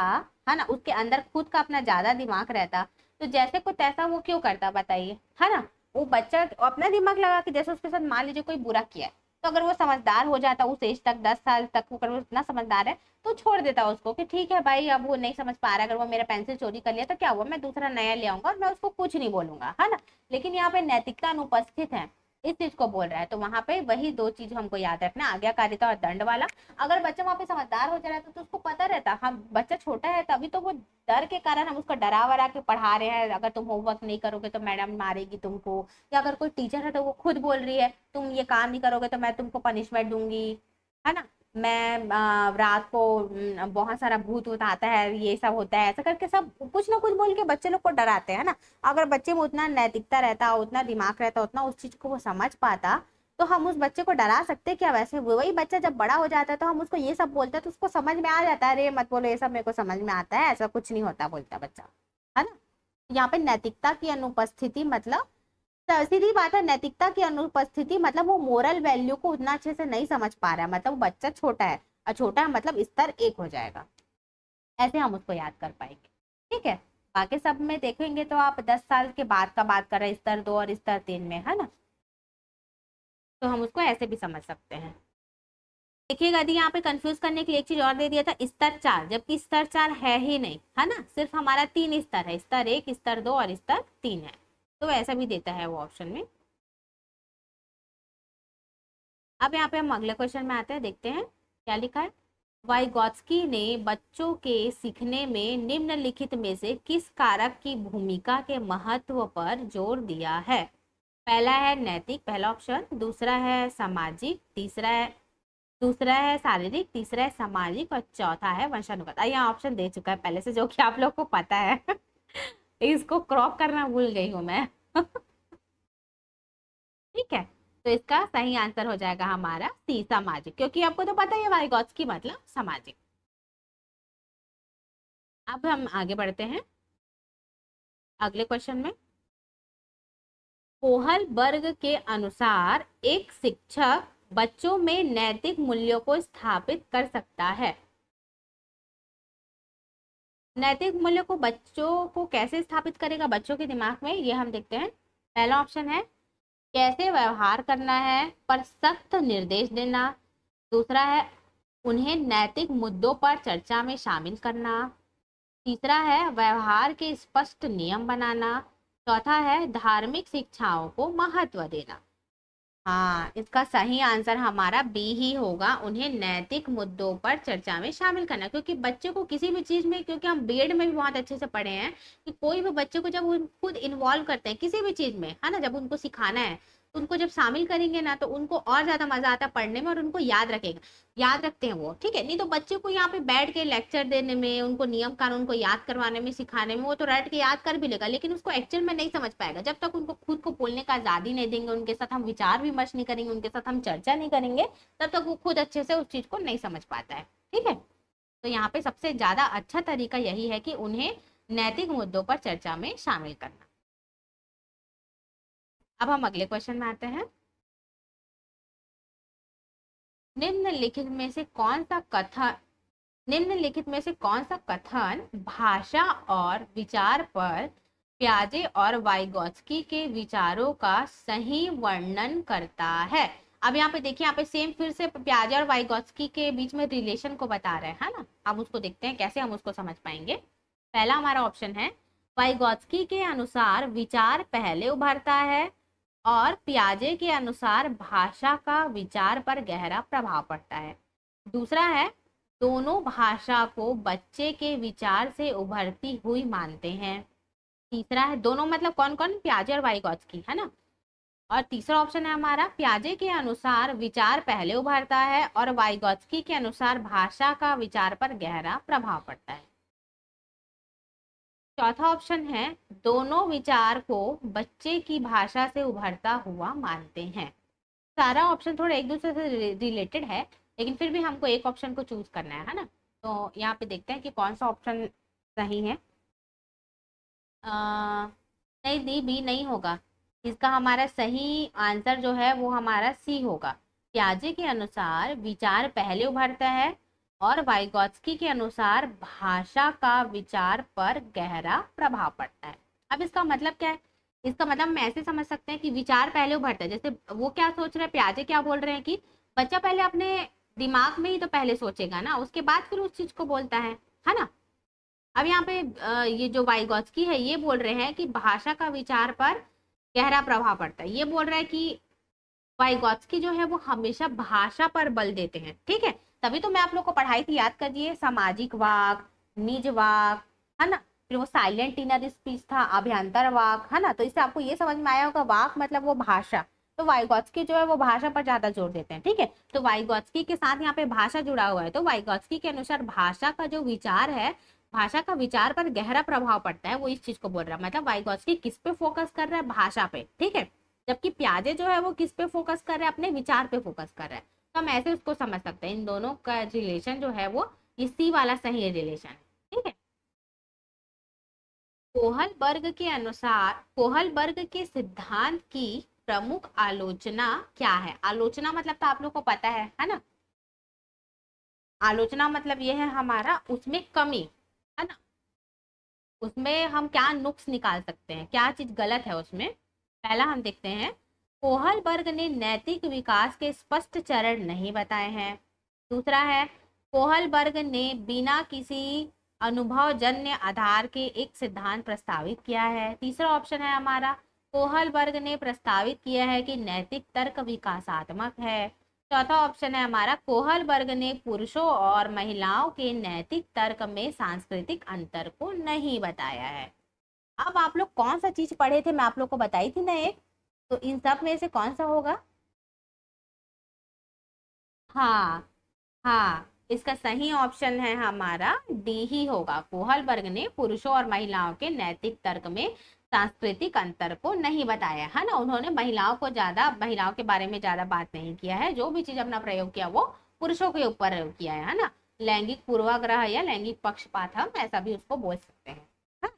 है ना, उसके अंदर खुद का अपना ज्यादा दिमाग रहता, तो जैसे को तैसा वो क्यों करता बताइए, है ना, वो बच्चा अपना दिमाग लगा के, जैसे उसके साथ मान लीजिए कोई बुरा किया है, तो अगर वो समझदार हो जाता उस एज तक, 10 साल तक, अगर वो इतना समझदार है तो छोड़ देता उसको कि ठीक है भाई, अब वो नहीं समझ पा रहा है, अगर वो मेरा पेंसिल चोरी कर लिया तो क्या हुआ, मैं दूसरा नया ले आऊंगा और मैं उसको कुछ नहीं बोलूंगा, है ना। लेकिन यहाँ पे नैतिकता अनुपस्थित है, इस चीज को बोल रहा है। तो वहां पे वही दो चीज हमको याद रखना, आज्ञाकारिता और दंड वाला। अगर बच्चा वहां पे समझदार हो जा रहा है तो उसको पता रहता, हम बच्चा छोटा है तभी तो वो डर के कारण हम उसको डरा वरा के पढ़ा रहे हैं, अगर तुम होमवर्क नहीं करोगे तो मैडम मारेगी तुमको, या अगर कोई टीचर है तो वो खुद बोल रही है तुम ये काम नहीं करोगे तो मैं तुमको पनिशमेंट दूंगी, है ना। मैं रात को बहुत सारा भूत वूत आता है, ये सब होता है, ऐसा करके सब कुछ ना कुछ बोल के बच्चे लोग को डराते हैं ना। अगर बच्चे में उतना नैतिकता रहता, उतना दिमाग रहता, उतना उस चीज को वो समझ पाता, तो हम उस बच्चे को डरा सकते क्या। वैसे वही बच्चा जब बड़ा हो जाता है तो हम उसको ये सब बोलते हैं तो उसको समझ में आ जाता है, अरे मत बोलो ये सब, मेरे को समझ में आता है, ऐसा कुछ नहीं होता, बोलता बच्चा, है ना। यहाँ पे नैतिकता की अनुपस्थिति मतलब, सीधी बात है, नैतिकता की अनुपस्थिति मतलब वो मोरल वैल्यू को उतना अच्छे से नहीं समझ पा रहा है, मतलब वो बच्चा छोटा है, और छोटा है मतलब स्तर 1 हो जाएगा, ऐसे हम उसको याद कर पाएंगे। ठीक है, बाकी सब में देखेंगे तो आप 10 साल के बाद का बात कर रहे हैं, स्तर 2 और स्तर 3 में, है ना। तो हम उसको ऐसे भी समझ सकते हैं। देखिएगा, यदि यहाँ पे कंफ्यूज करने के लिए एक चीज और दे दिया था, स्तर 4, जबकि स्तर 4 है ही नहीं, है ना, सिर्फ हमारा 3 स्तर है, स्तर 1, स्तर 2 और स्तर 3 है, तो ऐसा भी देता है वो ऑप्शन में। अब यहाँ पे हम अगले क्वेश्चन में आते हैं, देखते हैं क्या लिखा है। वाइगॉत्स्की ने बच्चों के सीखने में निम्नलिखित में से किस कारक की भूमिका के महत्व पर जोर दिया है। पहला है नैतिक, पहला ऑप्शन, दूसरा है सामाजिक, दूसरा है शारीरिक, तीसरा है सामाजिक और चौथा है वंशानुगत। यहाँ ऑप्शन दे चुका है पहले से, जो कि आप लोग को पता है इसको क्रॉप करना भूल गई हूँ मैं ठीक है, तो इसका सही आंसर हो जाएगा हमारा सी, सामाजिक, क्योंकि आपको तो पता ही है वाइगॉत्स्की मतलब सामाजिक। अब हम आगे बढ़ते हैं अगले क्वेश्चन में। कोहलबर्ग के अनुसार एक शिक्षक बच्चों में नैतिक मूल्यों को स्थापित कर सकता है। नैतिक मूल्यों को बच्चों को कैसे स्थापित करेगा बच्चों के दिमाग में, ये हम देखते हैं। पहला ऑप्शन है कैसे व्यवहार करना है पर सख्त निर्देश देना, दूसरा है उन्हें नैतिक मुद्दों पर चर्चा में शामिल करना, तीसरा है व्यवहार के स्पष्ट नियम बनाना, चौथा है धार्मिक शिक्षाओं को महत्व देना। हाँ, इसका सही आंसर हमारा बी ही होगा, उन्हें नैतिक मुद्दों पर चर्चा में शामिल करना। क्योंकि बच्चे को किसी भी चीज में, क्योंकि हम बीएड में भी बहुत अच्छे से पढ़े हैं कि कोई भी बच्चे को जब वो खुद इन्वॉल्व करते हैं किसी भी चीज में, है ना, जब उनको सिखाना है, उनको जब शामिल करेंगे ना तो उनको और ज्यादा मजा आता है पढ़ने में, और उनको याद रखते हैं वो। ठीक है, नहीं तो बच्चे को यहाँ पे बैठ के लेक्चर देने में, उनको नियम कानून को याद करवाने में, सिखाने में, वो तो रट के याद कर भी लेगा, लेकिन उसको एक्चुअल में नहीं समझ पाएगा। जब तक उनको खुद को बोलने का आजादी नहीं देंगे, उनके साथ हम विचार विमर्श नहीं करेंगे, उनके साथ हम चर्चा नहीं करेंगे, तब तक वो खुद अच्छे से उस चीज को नहीं समझ पाता है। ठीक है, तो यहाँ पे सबसे ज्यादा अच्छा तरीका यही है कि उन्हें नैतिक मुद्दों पर चर्चा में शामिल करना। अब हम अगले क्वेश्चन में आते हैं। निम्नलिखित में से कौन सा कथन निम्नलिखित में से कौन सा कथन भाषा और विचार पर प्याजे और वाइगॉत्स्की के विचारों का सही वर्णन करता है। अब यहाँ पे देखिए, यहाँ पे सेम फिर से प्याजे और वाइगॉत्स्की के बीच में रिलेशन को बता रहे हैं, है ना। अब उसको देखते हैं कैसे हम उसको समझ पाएंगे। पहला हमारा ऑप्शन है वाइगॉत्स्की के अनुसार विचार पहले उभरता है और पियाजे के अनुसार भाषा का विचार पर गहरा प्रभाव पड़ता है। दूसरा है दोनों भाषा को बच्चे के विचार से उभरती हुई मानते हैं। तीसरा है दोनों मतलब कौन कौन, पियाजे और वाइगॉत्स्की, है ना। और तीसरा ऑप्शन है हमारा पियाजे के अनुसार विचार पहले उभरता है और वाइगॉत्स्की के अनुसार भाषा का विचार पर गहरा प्रभाव पड़ता है। चौथा ऑप्शन है दोनों विचार को बच्चे की भाषा से उभरता हुआ मानते हैं। सारा ऑप्शन थोड़ा एक दूसरे से रिलेटेड है, लेकिन फिर भी हमको एक ऑप्शन को चूज करना है ना। तो यहाँ पे देखते हैं कि कौन सा ऑप्शन सही है। नहीं, डी बी नहीं होगा, इसका हमारा सही आंसर जो है वो हमारा सी होगा। प्याजे के अनुसार विचार पहले उभरता है और वाइगॉत्स्की के अनुसार भाषा का विचार पर गहरा प्रभाव पड़ता है। अब इसका मतलब क्या है, इसका मतलब हम ऐसे समझ सकते हैं कि विचार पहले उभरता है। जैसे वो क्या सोच रहे हैं, प्याजे क्या बोल रहे हैं कि बच्चा पहले अपने दिमाग में ही तो पहले सोचेगा ना, उसके बाद फिर उस चीज को बोलता है ना। अब यहाँ पे ये जो वाइगॉत्स्की है ये बोल रहे हैं कि भाषा का विचार पर गहरा प्रभाव पड़ता है। ये बोल रहा है कि वाइगॉत्स्की जो है वो हमेशा भाषा पर बल देते हैं, ठीक है। तभी तो मैं आप लोग को पढ़ाई थी, याद करिए, सामाजिक वाक, निज वाक, है ना। फिर वो साइलेंट इनर स्पीच था, अभ्यंतर वाक, है ना। तो इससे आपको ये समझ में आया होगा, वाक मतलब वो भाषा। तो वाइगॉत्स्की जो है वो भाषा पर ज्यादा जोर देते हैं, ठीक है। तो वाइगॉत्स्की के साथ यहाँ पे भाषा जुड़ा हुआ है, तो वाइगॉत्स्की के अनुसार भाषा का जो विचार है, भाषा का विचार पर गहरा प्रभाव पड़ता है, वो इस चीज को बोल रहा है। मतलब वाइगॉत्स्की किस पे फोकस कर रहा है, भाषा पे, ठीक है। जबकि प्याजे जो है वो किस पे फोकस कर रहे हैं, अपने विचार पे फोकस कर रहा है। तो हम ऐसे उसको समझ सकते हैं, इन दोनों का रिलेशन जो है वो इसी वाला सही रिलेशन है, ठीक है। कोहलबर्ग के अनुसार कोहलबर्ग के सिद्धांत की प्रमुख आलोचना क्या है। आलोचना मतलब तो आप लोग को पता है ना। आलोचना मतलब ये है हमारा उसमें कमी, है ना। उसमें हम क्या नुक्स निकाल सकते हैं, क्या चीज गलत है उसमें। पहला हम देखते हैं, कोहलबर्ग ने नैतिक विकास के स्पष्ट चरण नहीं बताए हैं। दूसरा है, कोहलबर्ग ने बिना किसी अनुभवजन्य आधार के एक सिद्धांत प्रस्तावित किया है। तीसरा ऑप्शन है हमारा, कोहलबर्ग ने प्रस्तावित किया है कि नैतिक तर्क विकासात्मक है। चौथा ऑप्शन है हमारा, कोहलबर्ग ने पुरुषों और महिलाओं के नैतिक तर्क में सांस्कृतिक अंतर को नहीं बताया है। अब आप लोग कौन सा चीज पढ़े थे, मैं आप लोग को बताई थी ना एक, तो इन सब में से कौन सा होगा। हाँ, हाँ, इसका सही ऑप्शन है हमारा डी ही होगा। कोहलबर्ग ने पुरुषों और महिलाओं के नैतिक तर्क में सांस्कृतिक अंतर को नहीं बताया, है ना। उन्होंने महिलाओं के बारे में ज्यादा बात नहीं किया है, जो भी चीज अपना प्रयोग किया वो पुरुषों के ऊपर किया है ना। लैंगिक पूर्वाग्रह या लैंगिक पक्षपात हम ऐसा भी उसको बोल सकते हैं। हाँ?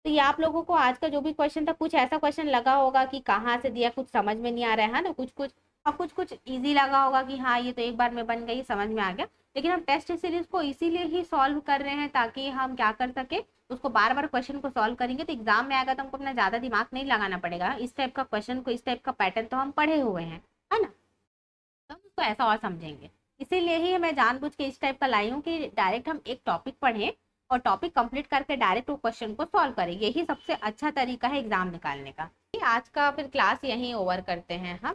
तो ये आप लोगों को आज का जो भी क्वेश्चन था, कुछ ऐसा क्वेश्चन लगा होगा कि कहाँ से दिया, कुछ समझ में नहीं आ रहा है ना, कुछ कुछ, और कुछ कुछ इजी लगा होगा कि हाँ ये तो एक बार में बन गई, समझ में आ गया। लेकिन हम टेस्ट सीरीज को इसीलिए ही सॉल्व कर रहे हैं ताकि हम क्या कर सके, उसको बार बार क्वेश्चन को सॉल्व करेंगे तो एग्जाम में आएगा तो हमको अपना ज्यादा दिमाग नहीं लगाना पड़ेगा। इस टाइप का क्वेश्चन को, इस टाइप का पैटर्न तो हम पढ़े हुए हैं, है ना। तो हम उसको ऐसा और समझेंगे। इसीलिए ही मैं जानबूझ के इस टाइप का लाई हूँ कि डायरेक्ट हम एक टॉपिक पढ़ें और टॉपिक कंप्लीट करके डायरेक्ट वो क्वेश्चन को सॉल्व करें। यही सबसे अच्छा तरीका है एग्जाम निकालने का। आज का फिर क्लास यहीं ओवर करते हैं हम।